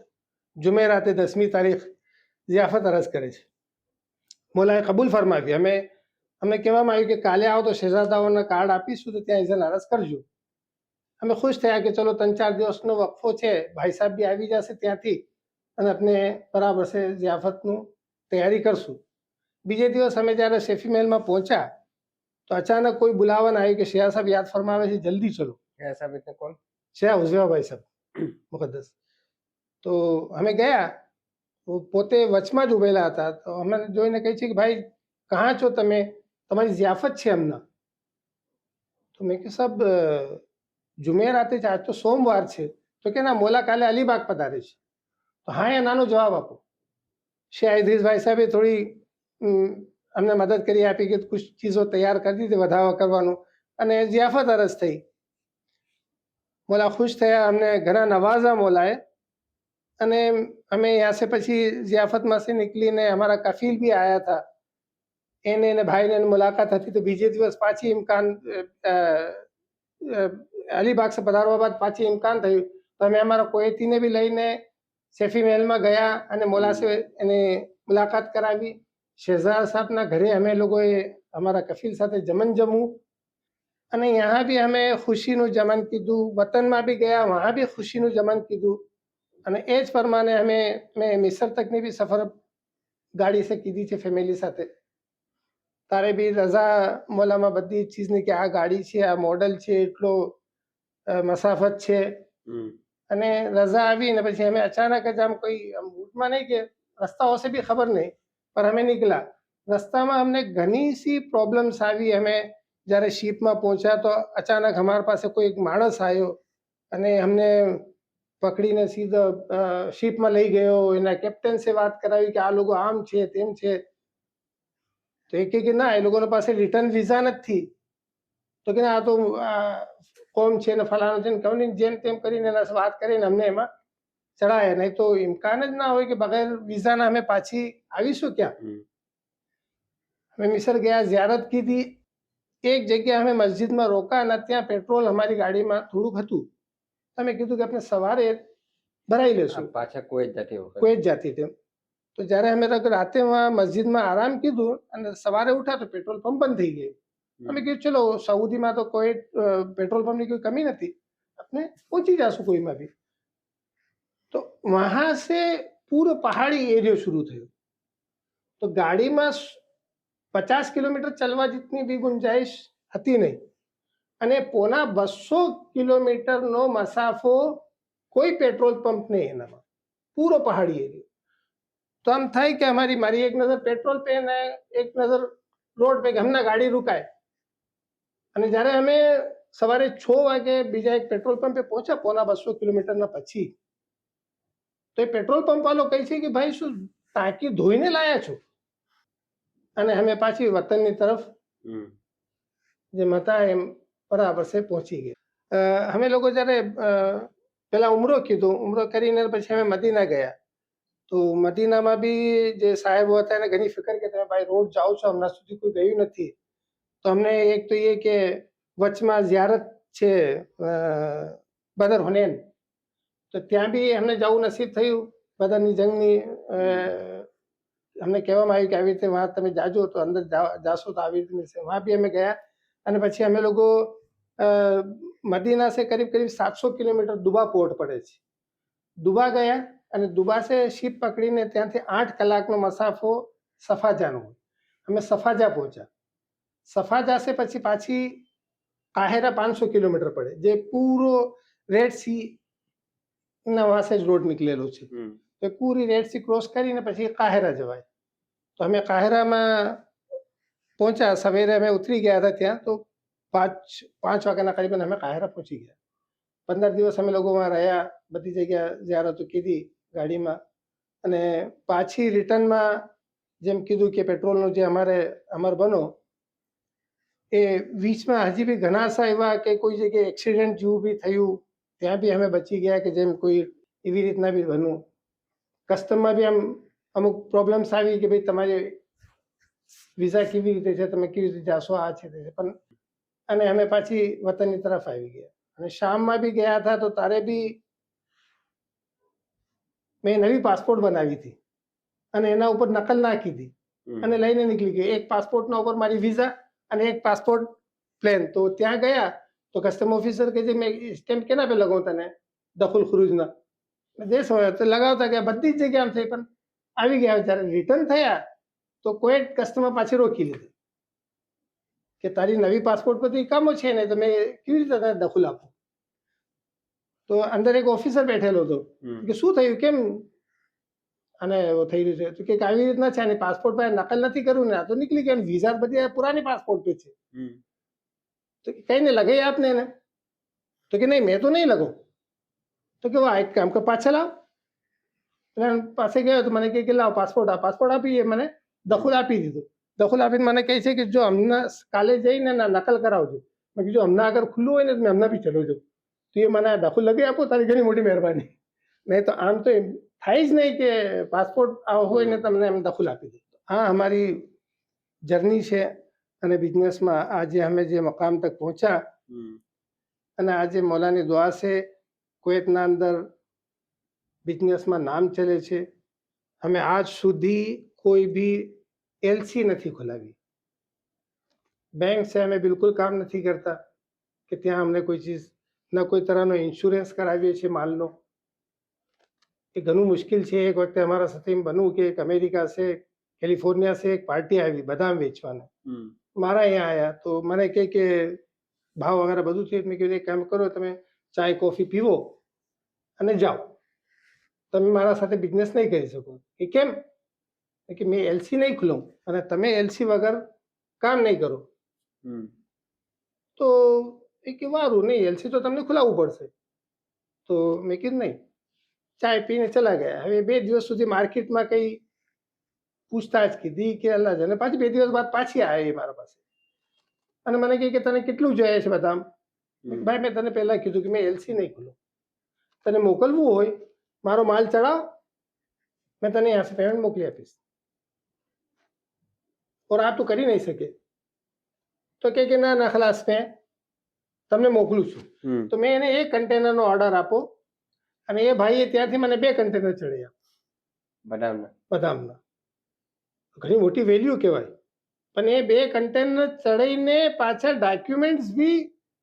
જુમેરાતે 10મી તારીખ ઝિયાફત અરજ કરે છે. મૌલાએ કબૂલ ફરમાવી. અમને કહેવામાં આવ્યું કે કાલે આવો તો શહેજાદાઓના કાર્ડ આપીશું, તો ત્યાં ઇઝન અરજ કરજો. અમે ખુશ થયા કે ચલો 3-4 દિવસનો વક્ફો છે, ભાઈ સાહેબ બી આવી જશે ત્યાંથી અને આપણે બરાબર છે ઝિયાફતનું તૈયારી કરશું. બીજે દિવસ અમે જ્યારે શેફી મહેલમાં પહોંચ્યા તો અચાનક કોઈ બુલાવન આવ્યું કે શેયા સાહેબ યાદ ફરમાવે છે, જલ્દી ચલો. શેખ સાહેબ એટલે કોણ? શેખ હુઝૈફાભાઈ સાહેબ મુકદ્દસ. તો અમે ગયા, તો પોતે વચમાં જ ઉભેલા હતા. તો અમે જોઈને કહી છે કે ભાઈ કહાં છો તમે, તમારી ઝિયાફત છે હમણાં. તો મેં કહ્યું સાહેબ જુમેરાતે છે, આજ તો સોમવાર છે. તો કે ના, મૌલા કાલે અલીબાગ પધારે છે. તો હા એ નાનો જવાબ આપો. શાહ ઇદ્રીસભાઈ સાહેબે થોડી અમને મદદ કરી આપી કે કુછ ચીજો તૈયાર કરી દીધી વધાવા કરવાનું, અને ઝિયાફત અરજ થઈ. મૌલા ખુશ થયા, અમને ઘણા નવાઝા મૌલાએ. અને અમે यहाँ से પછી ઝિયાફતમાં से નીકળીને અમારા કફીલ બી આવ્યા હતા, એને ભાઈને મુલાકાત હતી. તો બીજે દિવસ પાછી ઇમ્કાન અલીબાગ સે પધારવા બાદ પાછી ઇમ્કાન થયું. તો અમે અમારા કોએતીને બી લઈને શેફી મહેલમાં ગયા અને મૌલા સે એને મુલાકાત કરાવી. શહેજાદ સાહેબના ઘરે અમે લોકોએ અમારા કફીલ સાથે જમન જમવું અને यहाँ બી અમે ખુશીનું જમન કીધું, વતનમાં બી ગયા વहाँ બી ખુશીનું જમન કીધું અને એ જ પ્રમાણે મેં મિસર તકની બી સફર ગાડી સે કીધી છે ફેમિલી સાથે. તારે બી રજા મોલામાં બધી ચીજની કે આ ગાડી છે, આ મોડલ છે, એટલો મસાફત છે અને રજા આવી ને પછી અમે અચાનક જ આમ કોઈ રૂટમાં નહીં કે રસ્તાઓ से भी ખબર નહીં પર અમે નીકળ્યા. રસ્તામાં અમને ઘણી સી પ્રોબ્લેમ્સ આવી. અમે જ્યારે શિપમાં પહોંચ્યા તો અચાનક અમારા પાસે કોઈ એક માણસ આવ્યો અને અમને પકડીને સીધો શિપમાં લઈ ગયો. એના કેપ્ટન સે વાત કરાવી કે આ લોકો આમ છે તેમ છે. તો એ કહે કે ના, એ લોકોના પાસે રિટર્ન વિઝા નથી. તો કે આ તો કોમ છે ને ફલાણું છે ને કંપની જેમ તેમ કરીને એના સાથે વાત કરીને અમને એમાં ચડાયા. નહીં તો ઇમ્કાન જ ના હોય કે બગેર વિઝાના અમે પાછી આવીશું ક્યાં. અમે મિસર ગયા, ઝિયારત કીધી. એક જગ્યાએ અમે મસ્જિદમાં રોકા અને ત્યાં પેટ્રોલ અમારી ગાડીમાં થોડુંક હતું. અમે કીધું કે આપણે સવારે ભરાઈ લેશું, પાછા કોઈ જ નથી કોઈ જ જાતી તેમ. તો જ્યારે અમે રાતે મસ્જિદમાં આરામ કીધું અને સવારે ઉઠ્યા તો પેટ્રોલ પંપ બંધ થઈ ગયું. અમે કીધું ચલો સઉદીમાં તો કોઈ પેટ્રોલ પંપની કોઈ કમી નથી, આપણે પહોંચી જશું કોઈમાં भी. તો વહાં સે પૂરો પહાડી એરિયો શરૂ થયો. તો ગાડીમાં 50 કિલોમીટર ચલવા जितनी भी गुंजाइश હતી નહીં અને પોના 200 કિલોમીટરનો મસાફો કોઈ પેટ્રોલ પંપ નહીં એનામાં, પૂરો પહાડી એરિયો. તો આમ થાય કે મારી એક નજર પેટ્રોલ पे ને એક નજર રોડ पे કે હમણાં ગાડી रुकाए. અને જ્યારે અમે સવારે 6 વાગે બીજા એક પેટ્રોલ પંપે પહોંચ્યા પોના 200 કિલોમીટરના પછી, તો એ પેટ્રોલ પંપ વાળો કહે છે કે ભાઈ શું ટાંકી ધોઈને લાયા છો? અને અમે પાછી વતનની તરફ જેમ હતા એમ બરાબર છે પહોંચી ગયા. અમે લોકો જ્યારે પહેલા ઉમરો કીધું, ઉમરો કરીને પછી અમે મદીના ગયા. તો મદીનામાં બી જે સાહેબો હતા એને ઘણી ફિકર કે તમે ભાઈ રોડ જાઓ છો, હમણાં સુધી કોઈ ગયું નથી. તો અમને એક તો એ કે વચમાં ઝિયારત છે બદર હુનૈન, તો ત્યાં બી અમને જવું નસીબ થયું. બદરની જંગની અમને કહેવામાં આવ્યું કે આવી રીતે વहाँ તમે જાજો તો અંદર જાશો તો આવી રીતે મિલશે. વहाँ બી અમે ગયા અને પછી અમે લોકો મદીના સે કરીબ 700 કિલોમીટર દુબા પોર્ટ પડે છે. દુબા ગયા અને દુબા સે શિપ પકડીને ત્યાંથી 8 કલાકનો મસાફો સફાજાનો હોય. અમે સફાજા પહોંચ્યા. સફાજા સે પછી પાછી કાહિરા 500 કિલોમીટર પડે, જે પૂરો રેડ સી ના વहाँ से જ રોડ નીકળેલો છે. તો પૂરી રેડ સી ક્રોસ કરીને પછી કાહિરા જવાય. તો અમે કાહિરામાં પહોંચ્યા. સવેરે અમે ઉતરી ગયા હતા ત્યાં, તો 5 વાગ્યાના કરીબન અમે કાહિરા પહોંચી ગયા. 15 દિવસ અમે લોકો વहाँ રહ્યા, બધી જગ્યા ઝિયારતો કીધી ગાડીમાં. અને પાછી રિટર્નમાં જેમ કીધું કે પેટ્રોલનો જે અમાર બનો એ વીચમાં હજી બી ઘણા સા એવા કે કોઈ જગ્યાએ એક્સિડન્ટ જેવું બી થયું, ત્યાં બી અમે બચી ગયા કે જેમ કોઈ એવી રીતના બી બન્યું. કસ્ટમમાં બી આમ અમુક પ્રોબ્લેમ્સ આવી કે ભાઈ તમારે વિઝા કેવી રીતે છે, તમે કેવી રીતે જાશો, આ છે તે છે. પણ અને અમે પાછી વતનની તરફ આવી ગયા. અને શામમાં બી ગયા હતા તો તારે બી મેં નવી પાસપોર્ટ બનાવી હતી અને એના ઉપર નકલ નાખી હતી અને લઈને નીકળી ગઈ. એક પાસપોર્ટના ઉપર મારી વિઝા અને એક પાસપોર્ટ પ્લેન. તો ત્યાં ગયા તો કસ્ટમ ઓફિસર કે જે મેં સ્ટેમ્પ કેના पे लगाऊं તને દખુલ ખુરુજના દેશ હોય તો લગાવતા ગયા, બધી જ જગ્યા આમ થઈ. પણ આવી ગયા જ્યારે રિટર્ન થયા તો કોઈ કસ્ટમર પાછી રોકી લીધી કે તારી નવી પાસપોર્ટ પર તો એ કામો છે ને, તો મેં કેવી રીતે તને દખલ આપું. તો અંદર એક ઓફિસર બેઠેલો હતો કે શું થયું, કેમ અને થઈ રહ્યું છે? તો કે આવી રીતના છે, અને પાસપોર્ટ પર નકલ નથી કર્યું ને, આ તો નીકળી ગયા, વિઝા બધી પુરાની પાસપોર્ટ पे છે. તો કઈ ને લગાઈ આપને એને. તો કે નહીં મેં તો નહીં લગાઉં. તો કે વાહ એક કામ કર પાછા લાવ. એટલે પાસે ગયો તો મને કહે કે લાવ પાસપોર્ટ આપી. એ મને દખલ આપી દીધું. દખલ આપીને મને કહે છે કે જો હમણાં કાલે જઈને નકલ કરાવજો. મેં કીધું હમણાં અગર ખુલ્લું હોય ને તો મેં હમણાં બી ચલો જાઉં. તો એ મને દખલ લગાવી આપો, તારી ઘણી મોટી મહેરબાની. નહીં તો આમ તો એમ થાય જ નહીં કે પાસપોર્ટ હોય ને તમને એમ દખલ આપી દે. હા, અમારી જર્ની છે અને બિઝનેસમાં આજે અમે જે મકામ તક પહોંચ્યા અને આજે મૌલાની દુઆ છે કુવૈતના અંદર બિઝનેસમાં નામ ચલે છે. અમે આજ સુધી કોઈ બી એલસી નથી ખોલાવી. બેંક છે અમે બિલકુલ કામ નથી કરતા કે ત્યાં અમને કોઈ ચીજ ન કોઈ તરહનો ઇન્સ્યોરન્સ કરાવીએ છીએ માલનો. એ ઘણું મુશ્કેલ છે. એક વખતે અમારા સાથે એમ બન્યું કે એક અમેરિકા છે, કેલિફોર્નિયા છે, એક પાર્ટી આવી બદામ વેચવાને. મારા અહીંયા આવ્યા તો મને કહે કે ભાવ વગેરે બધું થયું. મેં કીધું એક કામ કરો, તમે ચાય કોફી પીવો અને જાઓ, તમે મારા સાથે બિઝનેસ નહીં કરી શકો. એ કેમ? કે મેં એલસી નહીં ખુલ્લું અને તમે એલસી વગર કામ નહીં કરો. તો એ કે વારું નહીં, એલસી તો તમને ખોલાવવું પડશે. તો મેં કીધું નહીં, ચાય પીને ચલા ગયા. હવે 2 દિવસ સુધી માર્કેટમાં કંઈ પૂછતાછ કીધી કે અલ્લાહ જાણે. પાછી 2 દિવસ બાદ પાછી આવી મારા પાસે અને મને કહે કે તને કેટલું જોઈએ છે બદામ? ભાઈ મેં તને પહેલાં કીધું કે મેં એલસી નહીં ખોલું, તને મોકલવું હોય મારો માલ ચડાવ, મેં તને यहाँ से પેમેન્ટ મોકલી આપીશ. और આ તું કરી નહીં શકે. તો કહે કે ના ના ખલાસ, મેં તમને મોકલું છું. તો મેં એને 1 કન્ટેનરનો ઓર્ડર આપો અને એ ભાઈએ ત્યાંથી મને 2 કન્ટેનર ચડી આપ્યા બદામના. ઘણી મોટી વેલ્યુ કહેવાય. પણ એ 2 કન્ટેનર ચડાવીને પાછા ડોક્યુમેન્ટ્સ બી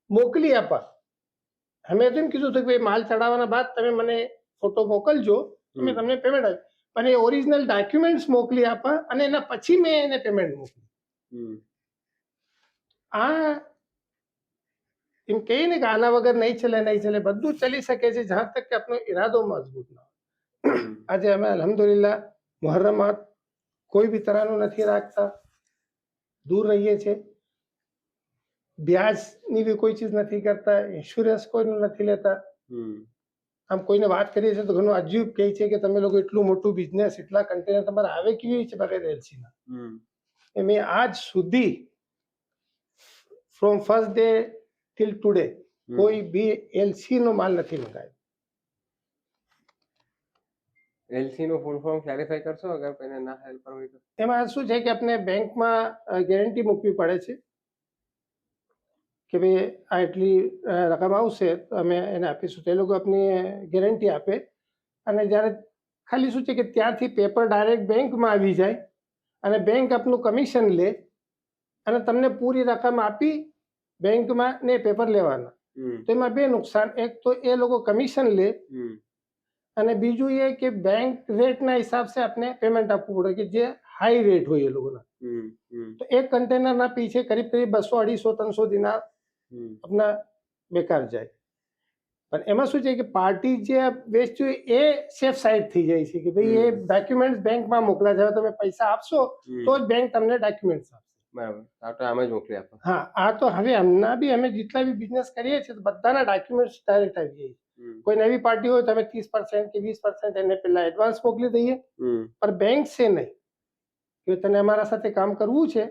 મોકલી આપ્યા. અમે તો એમ કીધું હતું કે ભાઈ માલ ચડાવવાના બાદ તમે મને ફોટો મોકલજો, મેં તમને પેમેન્ટ આપી. પણ એ ઓરિજિનલ ડોક્યુમેન્ટ્સ મોકલી આપ્યા અને એના પછી મેં એને પેમેન્ટ મોકલી. આ એમ કહીએ ને કે આના વગર નહીં ચલે, નહીં ચલે. બધું ચલી શકે છે જ્યાં તક કે આપણો ઈરાદો મજબૂત ના હોય. આજે અમે અલ્હમ્દુલિલ્લાહ મુહર્રમમાં કોઈ બી તરહનું નથી રાખતા, દૂર રહીએ છીએ. વ્યાજની બી કોઈ ચીજ નથી કરતા, ઇન્સ્યોરન્સ કોઈનું નથી લેતા. આમ કોઈને વાત કરીએ છીએ તો ઘણું અજીબ કહે છે કે તમે લોકો એટલું મોટું બિઝનેસ, એટલા કન્ટેનર તમારે આવે કેવી રીતે બગેર એલસીના? મેં આજ સુધી from first day till today કોઈ બી એલસી નો માલ નથી મંગાવ્યો. એલસી નું ફૂલ ફોર્મ ક્લેરિફાઈ કરશો અગર કોઈને ના હેલ્પ હોય તો? એમાં શું છે કે આપણે બેંકમાં ગેરંટી મૂકવી પડે છે કે ભાઈ આ એટલી રકમ આવશે તો અમે એને આપીશું. તો એ લોકો આપની ગેરંટી આપે અને જ્યારે ખાલી શું છે કે ત્યાંથી પેપર ડાયરેક્ટ બેંકમાં આવી જાય અને બેંક આપનું કમિશન લે અને તમને પૂરી રકમ આપી બેંકમાં ને પેપર લેવાના. તો એમાં 2 નુકસાન. એક તો એ લોકો કમિશન લે અને બીજું એ કે બેંક રેટના હિસાબ સે આપણે પેમેન્ટ આપવું પડે કે જે હાઈ રેટ હોય એ લોકોના. તો એક કન્ટેનરના પીછે કરીબ કરીબ 200, 250, 300 દિનાર આપના બેકાર જાય. પણ એમાં શું છે કે પાર્ટી જે વેચ્યું એ સેફ સાઈડ થઈ જાય છે કે ભાઈ એ ડોક્યુમેન્ટ્સ બેંકમાં મોકલા જાય. તમે પૈસા આપશો તો જ બેંક તમને ડોક્યુમેન્ટ્સ આપશે. બરાબર, આ તો આમ જ મોકલી આપો. હા, આ તો હવે હમણાં બી અમે જેટલા બી બિઝનેસ કરીએ છીએ તો બધાના ડોક્યુમેન્ટ્સ ડાયરેક્ટ આવી જાય. કોઈ નવી પાર્ટી હોય તો અમે 30% કે 20% એને પહેલા એડવાન્સ મોકલી દઈએ, પણ બેંક છે નહીં કે તને અમારા સાથે કામ કરવું છે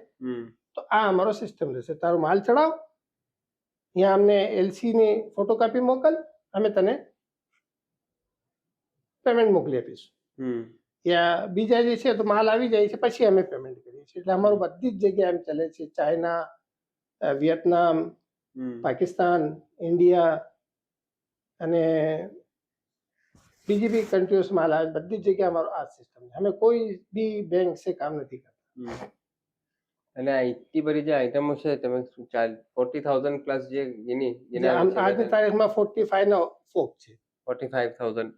તો આ અમારો સિસ્ટમ રહેશે. તારો માલ ચડાવ, અહીંયા અમને એલસી ની ફોટોકોપી મોકલ, અમે તને પેમેન્ટ મોકલી આપીશું. યા બીજા જે છે તો માલ આવી જાય છે પછી અમે પેમેન્ટ કરીએ છીએ. એટલે અમારું બધી જ જગ્યાએ એમ ચાલે છે. ચાઇના, વિયેતનામ, પાકિસ્તાન, ઇન્ડિયા અને બીજી બી કન્ટ્રીઓમાં માલ આવે, બધી જ જગ્યાએ અમારો આ સિસ્ટમ છે. અમે કોઈ બી બેંક સે કામ નથી કરતા. અને આ એટલી બધી જે આઈટમો છે તમે 40,000 પ્લસ જે આજની તારીખમાં 45 નો ફોક છે. 45,000.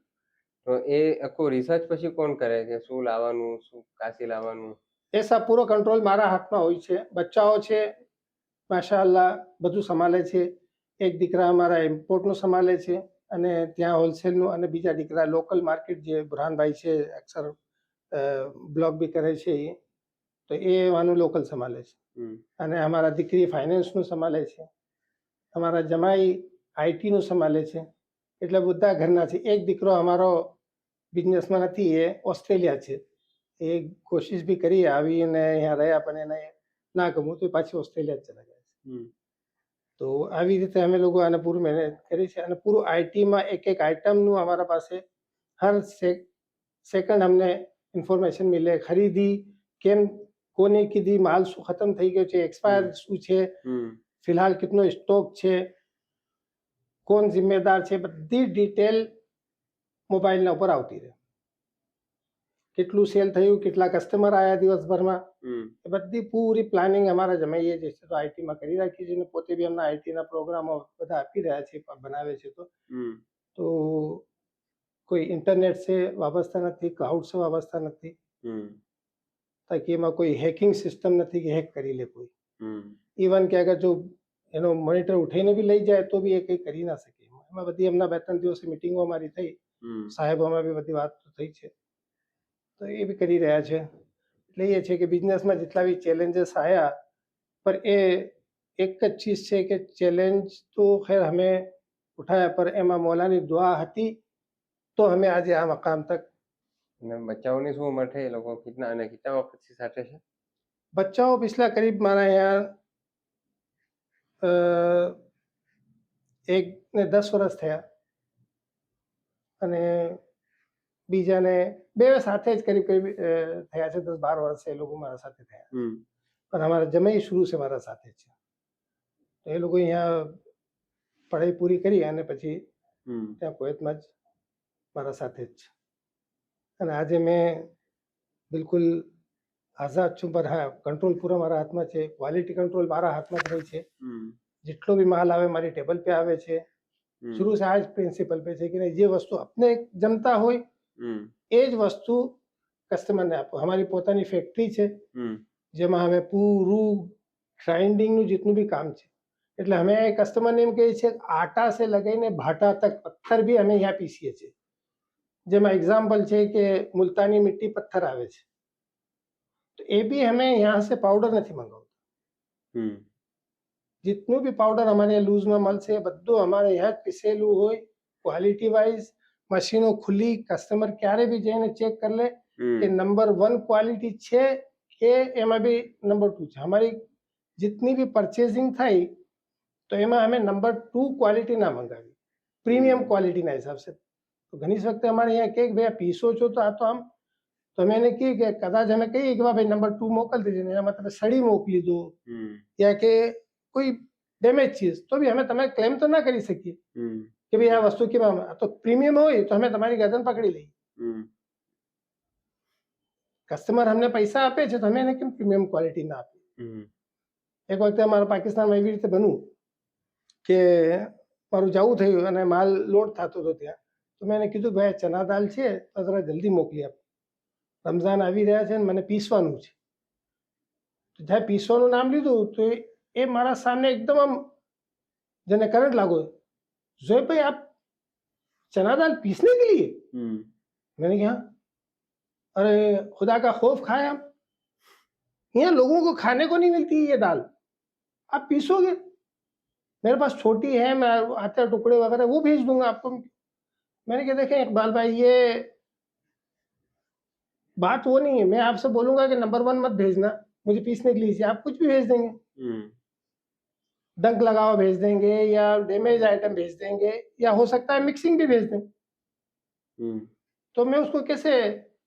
તો એ આખું રિસર્ચ પછી કોણ કરે કે શું લાવવાનું, શું કાશી લાવવાનું? એ સબ પૂરો કંટ્રોલ મારા હાથમાં હોય છે. બચ્ચાઓ છે માશાઅલ્લાહ બધું સંભાળે છે. એક દીકરા અમારા ઇમ્પોર્ટનું સંભાળે છે અને ત્યાં હોલસેલનું, અને બીજા દીકરા લોકલ માર્કેટ જે બુરહાનભાઈ છે અક્ષર બ્લોગ બી કરે છે તો એ વાનું લોકલ સંભાળે છે. અને અમારા દીકરી ફાઇનાન્સનું સંભાળે છે. અમારા જમાઈ આઈટીનું સંભાળે છે. એટલે બધા ઘરના છે. એક દીકરો અમારો બિઝનેસમાં નથી, એ ઓસ્ટ્રેલિયા છે. એ કોશિશ બી કરી આવીને અહીંયા રહ્યા પણ એને ના ગમું તો પાછી ઓસ્ટ્રેલિયા જ ચલા ગયા છે. તો આવી રીતે અમે લોકો આને પૂરું મહેનત કરી છે અને પૂરું આઈટીમાં એક એક આઈટમનું અમારા પાસે હર સેકન્ડ અમને ઇન્ફોર્મેશન મિલે. ખરીદી કેમ કોને કીધી, માલ શું ખતમ થઈ ગયો છે, એક્સપાયર શું છે, ફિલહાલ કેટલો સ્ટોક છે, કોણ જિમ્મેદાર છે, બધી ડિટેલ મોબાઈલના ઉપર આવતી રહે. કેટલું સેલ થયું, કેટલા કસ્ટમર આવ્યા દિવસભરમાં, હમ એ બધી પૂરી પ્લાનિંગ અમારા જમાઈએ જે છે તો આઈટીમાં કરી રાખી છે, અને પોતે બી એમના આઈટીના પ્રોગ્રામો બધા આપી રહ્યા છે, બનાવે છે. હમ તો કોઈ ઇન્ટરનેટ से વાબસ્તા નથી, ક્લાઉડ से વાબસ્તા નથી, હમ તાકી એમાં કોઈ હેકિંગ સિસ્ટમ નથી કે હેક કરી લે કોઈ. હમ ઇવન કે અગર જો એનો મોનિટર ઉઠાઈને બી લઈ જાય તો બી એ કંઈ કરી ના શકે. એમાં બધી એમના 2-3 દિવસે મિટિંગો અમારી થઈ, હમ સાહેબોમાં બી બધી વાત થઈ છે, તો એ બી કરી રહ્યા છે. એટલે એ છે કે બિઝનેસમાં જેટલા બી ચેલેન્જીસ આવ્યા, पर એ એક જ ચીજ છે કે ચેલેન્જ તો ખેર અમે ઉઠાયા, પર એમાં મૌલાની દુઆ હતી તો અમે આજે આ મકામ તક. અને બચ્ચાઓની શું ઉંમર થઈ? એ લોકો કેટલા વખતથી સાથે છે? बच्चाओं पिछला करीब मारा यहाँ 1 ને 10 વર્ષ થયા, અને બીજાને 2 સાથે જ કરીબ કરીબ થયા છે, 10-12 વર્ષ એ લોકો મારા સાથે થયા. હમ પણ અમારા જમાઈ શરૂ से મારા સાથે છે, તો એ લોકો અહીંયા પઢાઈ પૂરી કરી અને પછી હમ ત્યાં કુવૈતમાં જ મારા સાથે જ છે. અને આજે મેં બિલકુલ આઝાદ છું, પર હા કંટ્રોલ પૂરો મારા હાથમાં છે, ક્વોલિટી કંટ્રોલ મારા હાથમાં જ રહી છે. હમ જેટલો બી માલ આવે મારી ટેબલ पे આવે છે, હમ शुरू से आज प्रिंसिपल पे છે કે નહીં, જે વસ્તુ આપણે જમતા હોય હમ એ જ વસ્તુ કસ્ટમરને આપો. અમારી પોતાની ફેક્ટરી છે, હમ જેમાં અમે પૂરું ગ્રાઇન્ડિંગનું જેટલું બી કામ છે, એટલે અમે કસ્ટમરને એમ કહીએ છીએ આટા સે લગાઈને ભાટા તક પથ્થર બી અમે અહીંયા પીસીએ છીએ. જેમાં એક્ઝામ્પલ છે કે મુલ્તાની મિટ્ટી પથ્થર આવે છે, તો એ બી અમે यहाँ से પાવડર નથી મંગાવતા. હમ जितનું બી પાવડર અમારે લૂઝમાં મળશે એ બધું અમારે यहाँ જ પીસેલું હોય, ક્વોલિટી વાઇઝ. મશીનો ખુલ્લી, કસ્ટમર ક્યારે બી જઈને ચેક કરી લે કે હમ નંબર 1 ક્વોલિટી છે કે એમાં બી નંબર 2 છે. हमारी जितनी भी परचेजिंग થાય તો એમાં અમે નંબર 2 ક્વોલિટી ના મંગાવી, પ્રીમિયમ ક્વોલિટીના હિસાબ से. તો ઘણી વખતે અમારે અહીંયા કહે કે ભાઈ આ પીસો છો તો આ તો આમ, તો અમે એને કહીએ કે કદાચ અમે કહીએ કે ભાઈ નંબર 2 મોકલી દેજો, એમાં તમે સડી મોકલી દો હમ યા કે કોઈ ડેમેજ ચીજ, તો બી અમે તમે ક્લેમ તો ના કરી શકીએ હમ કે ભાઈ આ વસ્તુ કેમ આ તો પ્રીમિયમ હોય તો અમે તમારી ગરદન પકડી લઈએ. હમ કસ્ટમર અમને પૈસા આપે છે તો અમે એને કેમ પ્રીમિયમ ક્વોલિટી ના આપીએ. હમ એક વખતે અમારા પાકિસ્તાનમાં એવી રીતે બન્યું કે મારું જવું થયું અને માલ લોડ થતો હતો ત્યાં, તો મેં એને કીધું ભાઈ ચના દાલ છે તો જરા જલ્દી મોકલી આપો, રમઝાન આવી રહ્યા છે ને મને પીસવાનું છે. તો જ્યારે પીસવાનું નામ લીધું તો એ મારા સામે એકદમ આમ જેને કરંટ लागो, जोएब भाई आप चना दाल पीसने के लिए? हम्म मैंने कहा अरे खुदा का खौफ खाए आप, यहाँ लोगों को खाने को नहीं मिलती ये दाल, आप पीसोगे? मेरे पास छोटी है, मैं आटे टुकड़े वगैरह वो भेज दूंगा आपको. मैंने कहा देखें इकबाल भाई, ये बात वो नहीं है. मैं आपसे बोलूंगा कि नंबर 1 मत भेजना मुझे पीसने के लिए, आप कुछ भी भेज देंगे, हम्म डंक लगा हुआ भेज देंगे या डैमेज आइटम भेज देंगे, या हो सकता है मिक्सिंग भी भेज दें, हम्म तो मैं उसको कैसे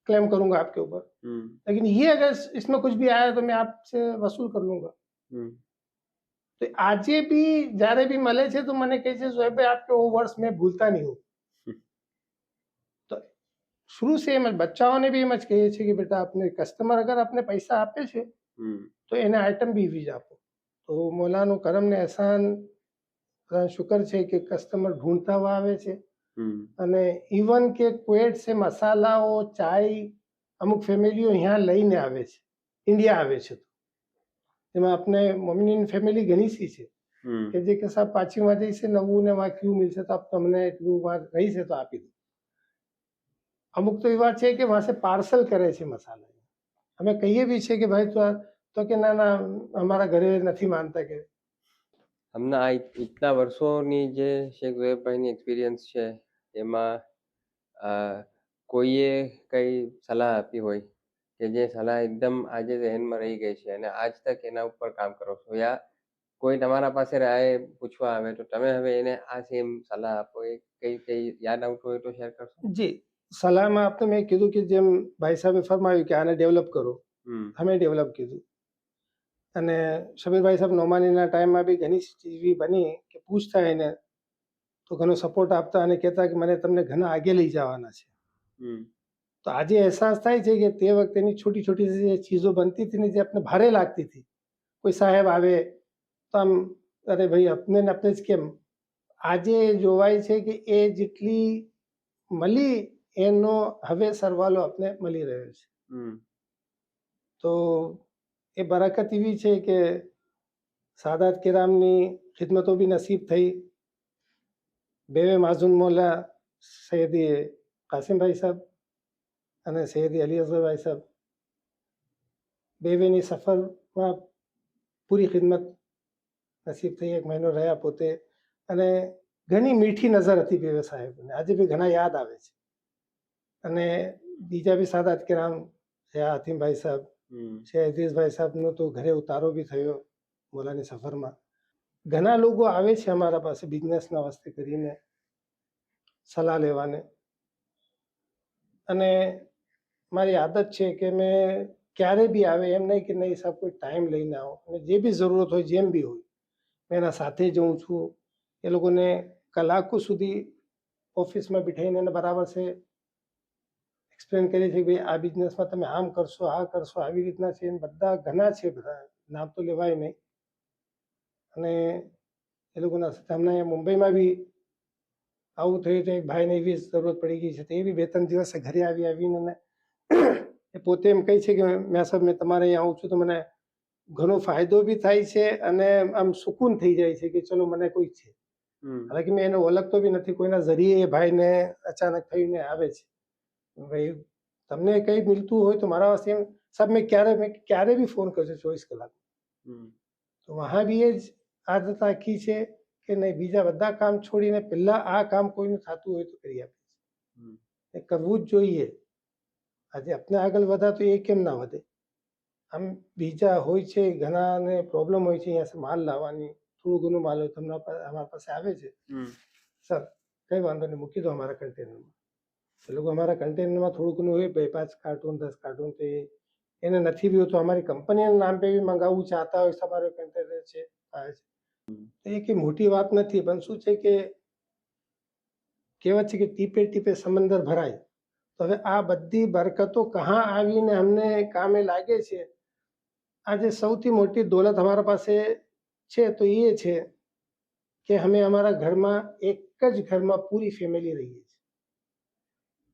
क्लेम करूंगा आपके ऊपर. हम्म लेकिन ये अगर इसमें कुछ भी आया तो मैं आपसे वसूल कर लूंगा. हम्म तो આજે બી જ્યારે બી મળે છે તો મને કહે છે જોએબ ભાઈ आपके वो वर्ड्स मैं भूलता नहीं हूँ. તો शुरू से એમ જ બચ્ચાઓને બી એમ જ કહીએ છીએ કે બેટા આપને કસ્ટમર અગર આપને પૈસા આપે છે તો એને આઈટમ બી એવી જ આપો. તો મૌલાનું કરમ ને એહસાન શુક્ર છે કે કસ્ટમર ઢૂંઢતા हुआ આવે છે. અને ઇવન કે કુવેટ से મસાલાઓ, ચાય અમુક ફેમિલીઓ અહીંયા લઈને આવે છે, ઇન્ડિયા આવે છે. તો એમાં આપણે મમ્મીની ફેમિલી ઘણી સી છે કે જે કે સાહેબ પાછીમાં જઈશે નવું ને વાં ક્યું મિલશે તો આપ તમને એટલું વાં રહી છે તો આપી દો. અમુક તો એવા છે કે વહાં સે પાર્સલ કરે છે મસાલા. અમે કહીએ બી છે કે ભાઈ તો કે ના ના અમારા ઘરે નથી માનતા કે. હમણાં આ ઇતના વર્ષોની જે શેખ ઝોએબભાઈની એક્સપિરિયન્સ છે એમાં કોઈએ કઈ સલાહ આપી હોય કે જે સલાહ એકદમ આજે જહેનમાં રહી ગઈ છે અને આજ તક એના ઉપર કામ કરો છો, યા કોઈ તમારા પાસે રાય પૂછવા આવે તો તમે હવે એને આ સેમ સલાહ આપો, એ કઈ યાદ આવતું હોય તો શેર કરશો. જી, સલાહમાં આપણે મેં કીધું કે જેમ ભાઈ સાહેબે ફરમાવ્યું કે આને ડેવલપ કરો, અમે ડેવલપ કીધું. અને શબીરભાઈ સાહેબ નોમાનીના ટાઈમમાં બી ઘણી એવી બની કે પૂછતા એને તો ઘણો સપોર્ટ આપતા અને કહેતા કે મને તમને ઘણા આગે લઈ જવાના છે. तो આજે અહેસાસ થાય છે કે તે વખતેની છોટી છોટી જે ચીજો બનતી હતી ને જે આપણે ભારે લાગતી હતી, કોઈ સાહેબ આવે તો આમ અરે ભાઈ આપને ને આપણે જ કેમ, આજે જોવાય છે કે એ જેટલી મળી એનો હવે સરવાળો આપણે મળી રહ્યો છે. હમ તો એ બરકત એવી છે કે સાદાત કિરામની ખિદમતો બી નસીબ થઈ. બેવે માઝુન મોલા સૈયદી કાસિમભાઈ સાહેબ અને સૈયદી અલી અઝહરભાઈ સાહેબ બેવેની સફરમાં પૂરી ખિદમત નસીબ થઈ. 1 મહિનો રહ્યા પોતે અને ઘણી મીઠી નજર હતી બેવે સાહેબને, આજે બી ઘણા યાદ આવે છે. અને બીજા બી સાદાત કિરામ છે હાતિમભાઈ સાહેબ, હમ છે અઝીઝભાઈ સાહેબનો તો ઘરે ઉતારો બી થયો મોલાની સફરમાં. ઘણા લોકો આવે છે અમારા પાસે બિઝનેસના વાસ્તે કરીને સલાહ લેવાને, અને મારી આદત છે કે મેં ક્યારે બી આવે એમ નહીં કે નહીં સાહેબ કોઈ ટાઈમ લઈને આવો, અને જે બી જરૂરત હોય જેમ બી હોય મેં એના સાથે જઉં છું. એ લોકોને કલાકો સુધી ઓફિસમાં બિઠાઈને એને બરાબર છે એક્સપ્લેન કરીએ છીએ કે ભાઈ આ બિઝનેસમાં તમે આમ કરશો, આ કરશો, આવી રીતના છે. અને બધા ઘણા છે, બધા નામ તો લેવાય નહીં. અને એ લોકોના સાથે હમણાં અહીંયા મુંબઈમાં બી આવું થયું તો એક ભાઈને એવી જરૂરત પડી ગઈ છે તો એ બી 2-3 દિવસે ઘરે આવીને એ પોતે એમ કહે છે કે મેં સાહેબ મેં તમારે અહીંયા આવું છું તો મને ઘણો ફાયદો બી થાય છે અને આમ સુકૂન થઈ જાય છે કે ચલો મને કોઈ છે. હમ હાલાકી મેં એને ઓળખતો બી નથી, કોઈના જરીએ એ ભાઈને અચાનક થઈને આવે છે. ભાઈ તમને કંઈ મિલતું હોય તો મારા વાસ્તે એમ સાહેબ મેં ક્યારે બી ફોન કરજો 24 કલાક. હમ તો વહાં બી એ જ આદત રાખી છે કે નહીં બીજા બધા કામ છોડીને પહેલાં આ કામ કોઈનું થતું હોય તો કરી આપે હમ છે. એ કરવું જ જોઈએ. આજે આપણે આગળ વધા તો એ કેમ ના વધે. આમ બીજા હોય છે ઘણાને પ્રોબ્લેમ હોય છે અહીંયા માલ લાવવાની, થોડું ઘણું માલ હોય તમને અમારા પાસે આવે છે હમ સર કંઈ વાંધો નહીં મૂકી દો અમારા કન્ટેનરમાં. એ લોકો અમારા કન્ટેનરમાં થોડું ઘણું હોય 2-5 કાર્ટૂન 10 કાર્ટૂન તો એને નથી બી હોતું અમારી કંપનીના નામ પે બી મંગાવવું ચાહતા હોય તમારો કન્ટેનર છે આવે છે તો એ કંઈ મોટી વાત નથી. પણ શું છે કે કહેવત છે કે ટીપે ટીપે સમંદર ભરાય. તો હવે આ બધી બરકતો કहाँ આવીને અમને કામે લાગે છે. આજે સૌથી મોટી દોલત અમારા પાસે છે તો એ છે કે અમે અમારા ઘરમાં એક જ ઘરમાં પૂરી ફેમિલી રહીએ છીએ.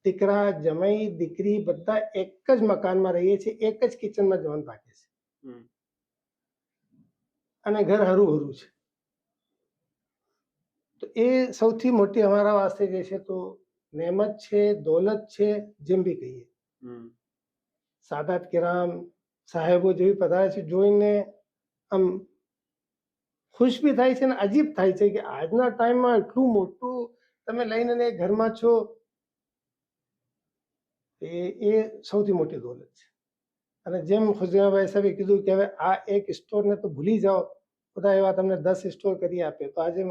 દીકરા જમાઈ દીકરી બધા એક જ મકાનમાં રહીએ છીએ, એક જ કિચનમાં જમવાનું પાકે છે હમ અને ઘર હરું હરું છે. તો એ સૌથી મોટી અમારા વાસ્તે જે છે તો નેમત છે, દોલત છે, જેમ બી કહીએ. હમ સાદાત કિરામ સાહેબો જેવી પધારે છે જોઈને આમ ખુશ બી થાય છે ને અજીબ થાય છે કે આજના ટાઈમમાં એટલું મોટું તમે લઈને ઘરમાં છો. એ સૌથી મોટી દોલત છે. અને જેમ ખુશીમાભાઈ સાહેબે કીધું કે હવે આ એક સ્ટોરને તો ભૂલી જાઓ, બધા એવા તમને 10 સ્ટોર કરી આપે. તો આજે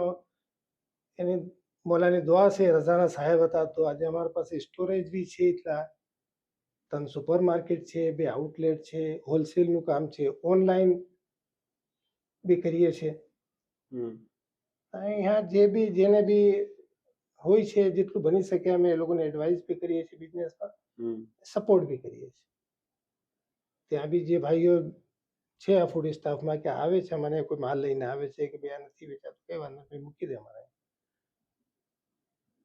એની મોલાની દુઆ છે, રઝાના સાહેબ હતા તો આજે અમારા પાસે સ્ટોરેજ બી છે એટલા, 3 સુપર માર્કેટ છે, 2 આઉટલેટ છે, હોલસેલનું કામ છે, ઓનલાઈન બી કરીએ છીએ. હમ અહીંયા જે બી જેને બી હોય છે જેટલું બની શકે અમે એ લોકોને એડવાઇસ બી કરીએ છીએ, બિઝનેસમાં હમ સપોર્ટ બી કરીએ છીએ. ત્યાં બી જે ભાઈઓ છે આ ફૂડ સ્ટાફમાં કે આવે છે મને કોઈ માલ લઈને આવે છે કે ભાઈ આ નથી વેચાતું, કઈ વાંધો નહીં મૂકી દે અમારે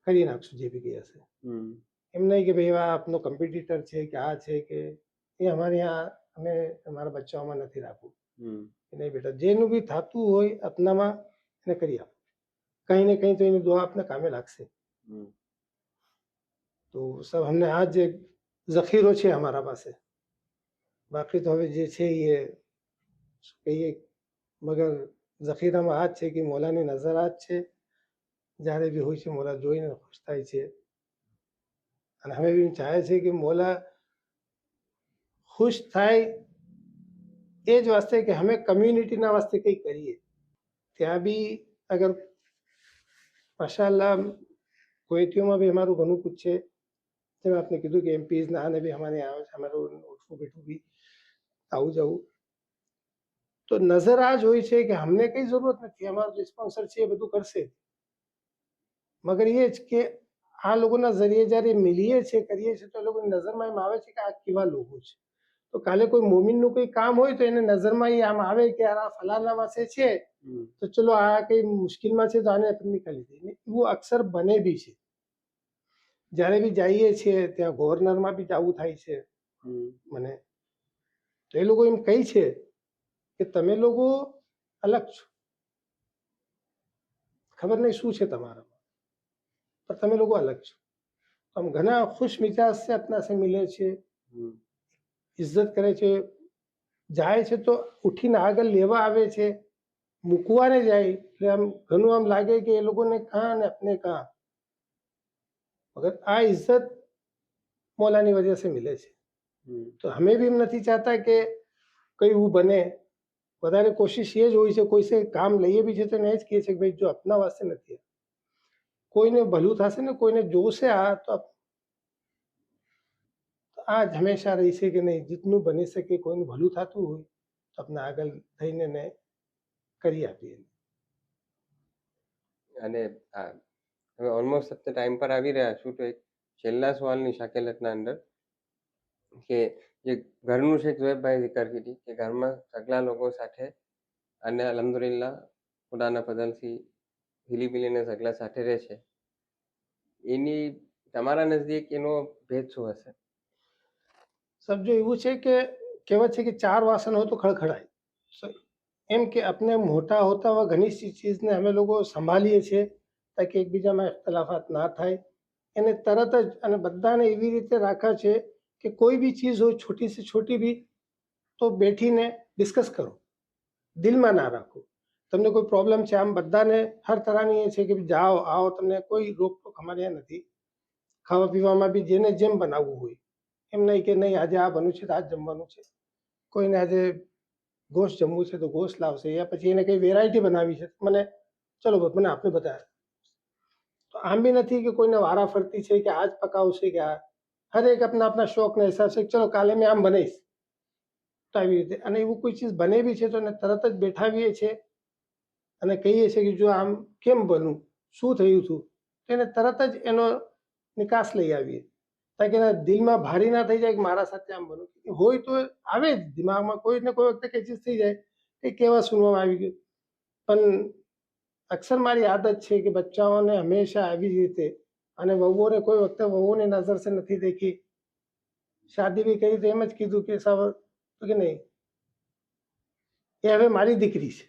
કરી નાખશું જે બી કહે હશે. હમ એમ નહીં કે ભાઈ આ આપનો કોમ્પિટિટર છે કે આ છે કે એ અમારે અહીંયા અમે અમારા બચ્ચાઓમાં નથી રાખવું. હમ નહીં બેટા જેનું બી થતું હોય આપનામાં એને કરી આપો, કहीं ને कहीं तो એની દુઆ આપને કામે લાગશે. હમ તો સબ हमने आज એક ज़ख़ीरो છે અમારા પાસે, બાકી તો હવે જે છે એ શું કહીએ, મગર ઝખીરામાં આ જ છે કે મોલાની નજર આ જ છે. જ્યારે બી હોય છે મોલા જોઈને ખુશ થાય છે અને અમે બી ચાહે છે કે મોલા ખુશ થાય એ જ વાસ્તે કે અમે કમ્યુનિટીના વાસ્તે કંઈ કરીએ. ત્યાં બી અગર માશાઅલ્લાહ કુવૈતીઓમાં બી અમારું ઘણું કુછ છે. જેમ આપને કીધું કે એમપીઝના આને બી અમારે આવે છે, અમારું ઉઠવું બેઠવું બી આવું જવું. તો નજર આ જ હોય છે કે અમને કંઈ જરૂરત નથી, અમારું જે સ્પોન્સર છે એ બધું કરશે. મગર એ જ કે આ લોકોના જરીએ જ્યારે મળીએ છીએ કરીએ છીએ તો એ લોકોની નજરમાં એમ આવે છે કે આ કેવા લોકો છે. તો કાલે કોઈ મોમીનનું કોઈ કામ હોય તો એને નજરમાં એ આમ આવે કે યાર આ ફલાના પાસે છે તો ચલો આ કઈ મુશ્કેલમાં છે તો આને આપણે નીકાળી દઈએ. એવું અક્ષર બને બી છે. જ્યારે બી જઈએ છીએ ત્યાં ગવર્નરમાં બી આવું થાય છે મને. તો એ લોકો એમ કહે છે કે તમે લોકો અલગ છો, ખબર નહીં શું છે તમારામાં, પણ તમે લોકો અલગ છો. આમ ઘણા ખુશ મિજાજ से अपना से मिले છે, ઇજ્જત કરે છે, જાય છે તો ઉઠીને આગળ લેવા આવે છે, મૂકવાને જાય એટલે આમ ઘણું આમ લાગે કે એ લોકોને કાં ને अपने કાં. મગર આ ઇજ્જત મૌલાની વજહ से मिले છે. તો અમે બી એમ નથી ચાહતા કે કઈ એવું બને. વધારે કોશિશ એ જ હોય છે, કોઈ સે કામ લઈએ બી છે તો એને જ કહે છે કે ભાઈ જો આપના વાસ્તે નથી, કોઈને ભલું થશે ને કોઈને જોશે આ તો આ જ હંમેશા રહી છે કે નહીં જેટલું બની શકે કોઈનું ભલું થતું હોય તો આપણે આગળ થઈને ને કરી આપીએ. અને હવે ઓલમોસ્ટ આપણે ટાઈમ પર આવી રહ્યા છું, તો એક છેલ્લા સવાલની શાકેલતના અંદર કે જે ઘરનું શેખ ઝોએબભાઈ zikર કીધી કે ઘરમાં સગલા લોકો સાથે અને અલ્હમ્દુલિલ્લાહ ખુદાના ફઝલથી હિલીબિલીને સગલા સાથે રહે છે, એની તમારા નજદીક એનો ભેદ શું હશે? સમજો એવું છે કે કહેવત છે કે 4 વાસણ હોય તો ખડખડાય. એમ કે આપણે મોટા હોતા हुआ ઘણી સી ચીજને અમે લોકો સંભાળીએ છીએ તાકી એકબીજામાં ઇખ્તલાફાત ના થાય. એને તરત જ અને બધાને એવી રીતે રાખ્યા છે કે કોઈ બી ચીજ હોય છોટી સે છોટી બી તો બેઠીને ડિસ્કસ કરો, દિલમાં ના રાખો. તમને કોઈ પ્રોબ્લેમ છે આમ બધાને હર તરહની એ છે કે જાઓ આવો, તમને કોઈ રોકટોક અમારે ત્યાં નથી. ખાવા પીવામાં બી જેને જેમ બનાવવું હોય એમ નહીં કે નહીં આજે આ બનવું છે તો આ જ જમવાનું છે. કોઈને આજે ગોશ્ત જમવું છે તો ગોશ્ત લાવશે, યા પછી એને કઈ વેરાયટી બનાવી છે મને ચલો મને આપને બતાવ્યા. તો આમ બી નથી કે કોઈને વારા ફરતી છે કે આજ પકાવશે કે આ, હર એક આપના આપના શોખના હિસાબ છે ચલો કાલે મેં આમ બનાવીશ તો આવી રીતે. અને એવું કોઈ ચીજ બને બી છે તો એને તરત જ બેઠાવીએ છીએ અને કહીએ છીએ કે જો આમ કેમ બનવું, શું થયું હતું, તો એને તરત જ એનો નિકાસ લઈ આવીએ તાકે એના દિલમાં ભારી ના થઈ જાય કે મારા સાથે આમ બનવું. હોય તો આવે જ દિમાગમાં કોઈ ને કોઈ વખતે કઈ ચીજ થઈ જાય કે કેવા સુનવામાં આવી ગયું. પણ અક્સર મારી આદત છે કે બચ્ચાઓને હંમેશા આવી જ રીતે, અને વહુઓને કોઈ વખતે વહુઓની નજર સે નથી દેખી. શાદી બી કરી તો એમ જ કીધું કે સાવ કે નહીં એ હવે મારી દીકરી છે,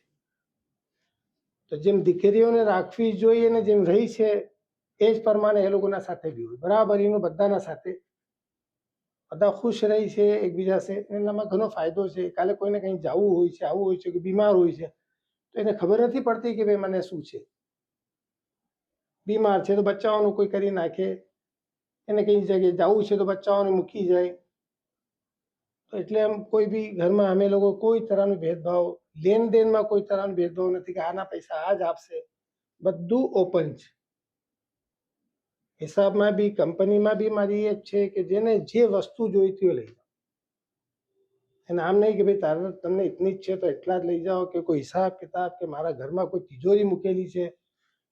તો જેમ દીકરીઓને રાખવી જોઈએ ને જેમ રહી છે એ જ પ્રમાણે એ લોકોના સાથે બી હોય બરાબરીનું બધાના સાથે. બધા ખુશ રહી છે એકબીજા સે, એનામાં ઘણો ફાયદો છે. કાલે કોઈને કંઈ જવું હોય છે, આવું હોય છે કે બીમાર હોય છે તો એને ખબર નથી પડતી કે ભાઈ મને શું છે. બીમાર છે તો બચ્ચાઓનું કોઈ કરી નાખે, એને કઈ જગ્યાએ જવું છે તો બચ્ચાઓને મૂકી જાય. તો એટલે એમ કોઈ બી ઘરમાં અમે લોકો કોઈ તરહનો ભેદભાવ, લેન દેનમાં કોઈ તરહનો ભેદભાવ નથી કે આના પૈસા આ જ આપશે, બધું ઓપન છે. હિસાબમાં બી કંપનીમાં બી મારી એ જ છે કે જેને જે વસ્તુ જોઈતી હોય લઈ જાઓ. અને આમ નહીં કે ભાઈ તારે તમને એટલી જ છે તો એટલા જ લઈ જાઓ કે કોઈ હિસાબ કિતાબ કે મારા ઘરમાં કોઈ તિજોરી મૂકેલી છે,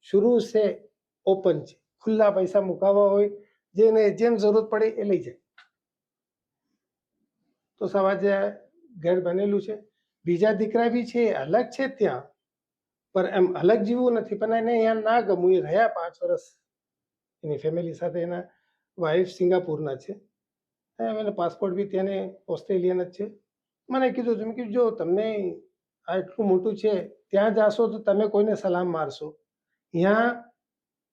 શરૂ સે ઓપન છે. ખુલ્લા પૈસા મુકાવવા હોય જેને જેમ જરૂરત પડે એ લઈ જાય. તો સમાજે ઘર બનેલું છે. બીજા દીકરા બી છે અલગ છે ત્યાં, પણ એમ અલગ જીવવું નથી. પણ એને અહીંયા ના ગમવું, એ રહ્યા 5 વર્ષ એની ફેમિલી સાથે. એના વાઈફ સિંગાપુરના છે, એને પાસપોર્ટ બી ત્યાંને ઓસ્ટ્રેલિયન જ છે. મને કીધું તમે કીધું જો તમને આ એટલું મોટું છે ત્યાં જાશો તો તમે કોઈને સલામ મારશો, અહીંયા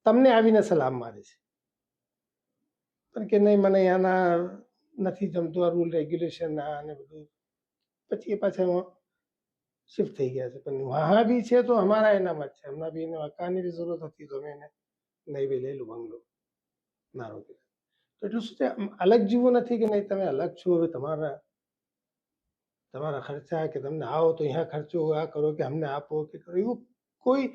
તમને આવીને સલામ મારે છે. પણ કે નહીં મને અહીંયાના નથી જમતું આ રૂલ રેગ્યુલેશન આ અને બધું. પછી એ પાછા શિફ્ટ થઈ ગયા છે. પણ વહાં બી છે તો અમારા એનામાં જ છે. હમણાં બી એને મકાનની બી જરૂરત હતી તો અમે એને નહીં બી લઈ લો બંગલો નારો કે. તો એટલું શું છે અલગ જીવવું નથી કે નહીં તમે અલગ છો, હવે તમારા ખર્ચા કે તમને આવો તો અહીંયા ખર્ચો આ કરો કે અમને આપો કે કરો, એવું કોઈ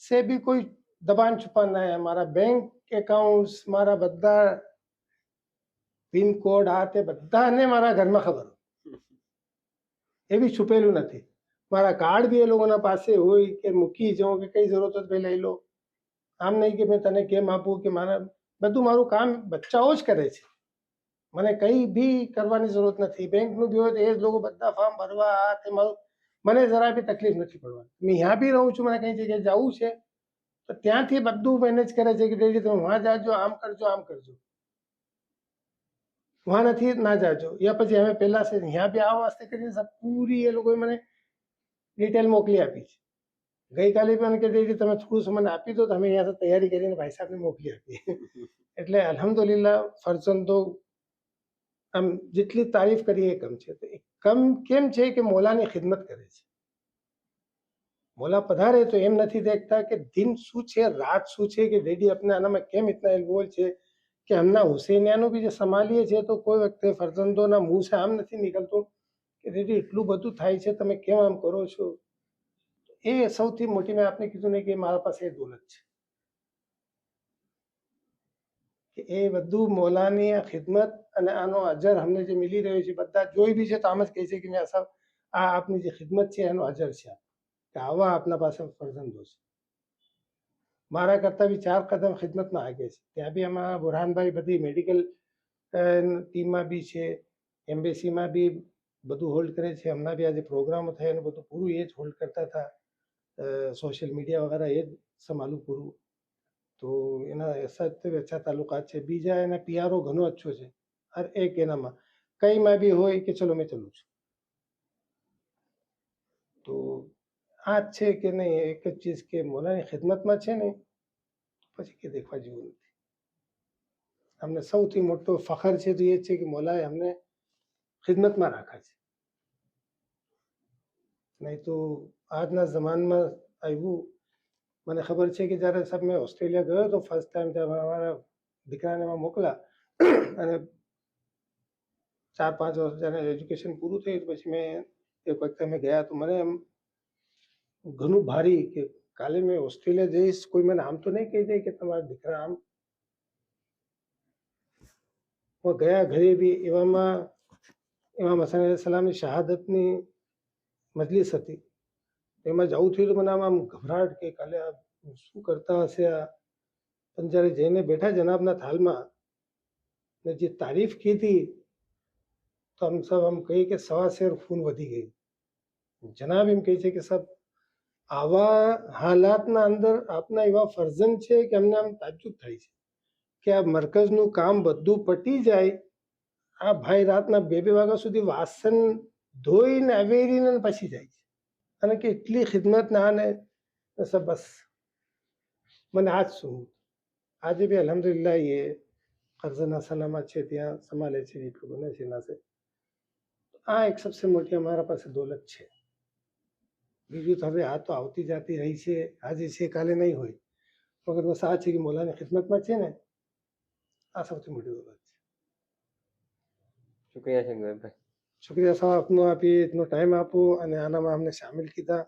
સે બી કોઈ દબાણ છુપા ના હે. મારા બેંક એકાઉન્ટ્સ, મારા બધા પિનકોડ આ તે બધાને મારા ઘરમાં ખબર, એ બી છુપેલું નથી. મારા કાર્ડ બી એ લોકોના પાસે હોય કે મૂકી જાઉં કે કઈ જરૂરત હોય તો લઈ લો. આમ નહીં કે મેં તને કેમ આપું કે મારા બધું મારું કામ બચ્ચાઓ જ કરે છે, મને કંઈ બી કરવાની જરૂરત નથી. બેંકનું બી હોય તો એ જ લોકો બધા ફોર્મ ભરવા, આ તે મારું, મને જરા બી તકલીફ નથી પડવાની. મેં ત્યાં બી રહું છું, મને કઈ જગ્યાએ જવું છે તો ત્યાંથી બધું મેનેજ કરે છે કે ડેડી તમે વहाँ જાજો, આમ કરજો, આમ કરજો, વहाँ નથી ના જાજો. યા પછી હવે પહેલા છે ત્યાં બી આ વાસ્તે કરીને સબ પૂરી એ લોકોએ મને ડિટેલ મોકલી આપી છે. ગઈકાલે પણ કે ડેડી તમે થોડું સમય મને આપી દો તો અમે અહીંયાથી તૈયારી કરીને ભાઈ સાહેબને મોકલી આપીએ. એટલે અલ્હમ્દુલિલ્લાહ ફરજંદો આમ જેટલી તારીફ કરીએ એ કમ છે. તો એ કમ કેમ છે કે મોલાની ખિદમત કરે છે. મોલા પધારે તો એમ નથી દેખતા કે દિન શું છે, રાત શું છે, કે ડેડી अपने આનામાં કેમ ઇતના ઇન્વોલ્વ છે, કે હમણાં હુસૈનિયાનું બી જે સંભાળીએ છીએ તો કોઈ વખતે ફરજંદોના મુંહ સે આમ નથી નીકળતું કે ડેડી એટલું બધું થાય છે, તમે કેમ આમ કરો છો. એ સૌથી મોટી, મેં આપને કીધું ને કે મારા પાસે એ દોલત છે કે એ બધું મોલાની આ ખિદમત અને આનો અજર અમને જે મિલી રહ્યો છે, બધા જોઈ બી છે તો આમ જ કહે છે કે મેં આ આપની જે ખિદમત છે એનો અજર છે, કે આવા આપના પાસે ફરજંદો છે. મારા કરતાં બી 4 કદમ ખિદમતમાં આગે છે. ત્યાં બી અમારા બુરહાનભાઈ બધી મેડિકલ ટીમમાં બી છે, એમ્બેસીમાં બી બધું હોલ્ડ કરે છે. હમણાં બી આજે પ્રોગ્રામો થયા એનું બધું પૂરું એ જ હોલ્ડ કરતા હતા. સોશિયલ મીડિયા વગેરે એ જ સંભાળું પૂરું. તો એના સાથે અચ્છા તાલુકાત છે. બીજા એના પીઆરઓ ઘણો અચ્છો છે, હર એક એનામાં કંઈમાં બી હોય કે ચલો મેં ચલું છું. તો આ જ છે કે નહીં, એક જ ચીજ કે મોલાની ખિદમતમાં છે ને પછી કે દેખવા જેવું નથી. અમને સૌથી મોટો ફખર છે તો એ જ છે કે મોલાએ અમને ખિદમતમાં રાખા છે. નહીં તો આજના જમાનામાં આવ્યું, મને ખબર છે કે જ્યારે સાહેબ મેં ઓસ્ટ્રેલિયા ગયો તો ફર્સ્ટ ટાઈમ, ત્યારે અમારા દીકરાને એમાં મોકલા અને 4-5 વર્ષ જ્યારે એજ્યુકેશન પૂરું થયું પછી મેં એક વખતે અમે ગયા તો મને એમ ઘણું ભારી કે કાલે મેં ઓસ્ટ્રેલિયા જઈશ, કોઈ મને આમ તો નહીં કહી દે કે તમારા દીકરા આમ. ગયા ઘરે બી એવામાં ઇમામ હસન અલૈહિ સલામની શહાદતની મજલિસ હતી. એમાં જવું થયું તો મને આમ ગભરાટ કે કાલે આ શું કરતા હશે આ. પણ જ્યારે જઈને બેઠા જનાબના થાલમાં ને જે તારીફ કીધી તો આમ સબ આમ કહીએ કે સવા શેર ખૂન વધી ગઈ. જનાબ એમ કહે છે કે સબ આવા હાલાતના અંદર આપના એવા ફરજંદ છે કે અમને આમ તાજ્જુબ થાય છે કે આ મરકઝનું કામ બધું પટી જાય, આ ભાઈ રાતના 2-2 વાગ્યા સુધી વાસણ ધોઈને અવેરીને પછી જાય છે, અને કે એટલી ખિદમત ના ને સબ બસ મને આજ શું. આજે બી અલ્હમ્દુલિલ્લાહ એ કરઝના સલામત છે, ત્યાં સંભાળે છે, એટલું બને છે એના છે. આ એક સબસે મોટી અમારા પાસે દોલત છે. બીજું તો હવે આ તો આવતી જાતી રહી છે, આજે છે કાલે નહીં હોય, મગર બસ આ છે કે મોલાની ખિદમતમાં છે ને, આ સૌથી મોટી દોલત છે. શુક્રિયા શેખ ઝોએબભાઈ. શુક્રિયા સાહેબ આપનો, આપી એટલો ટાઈમ આપો અને આનામાં અમને સામેલ કીધા.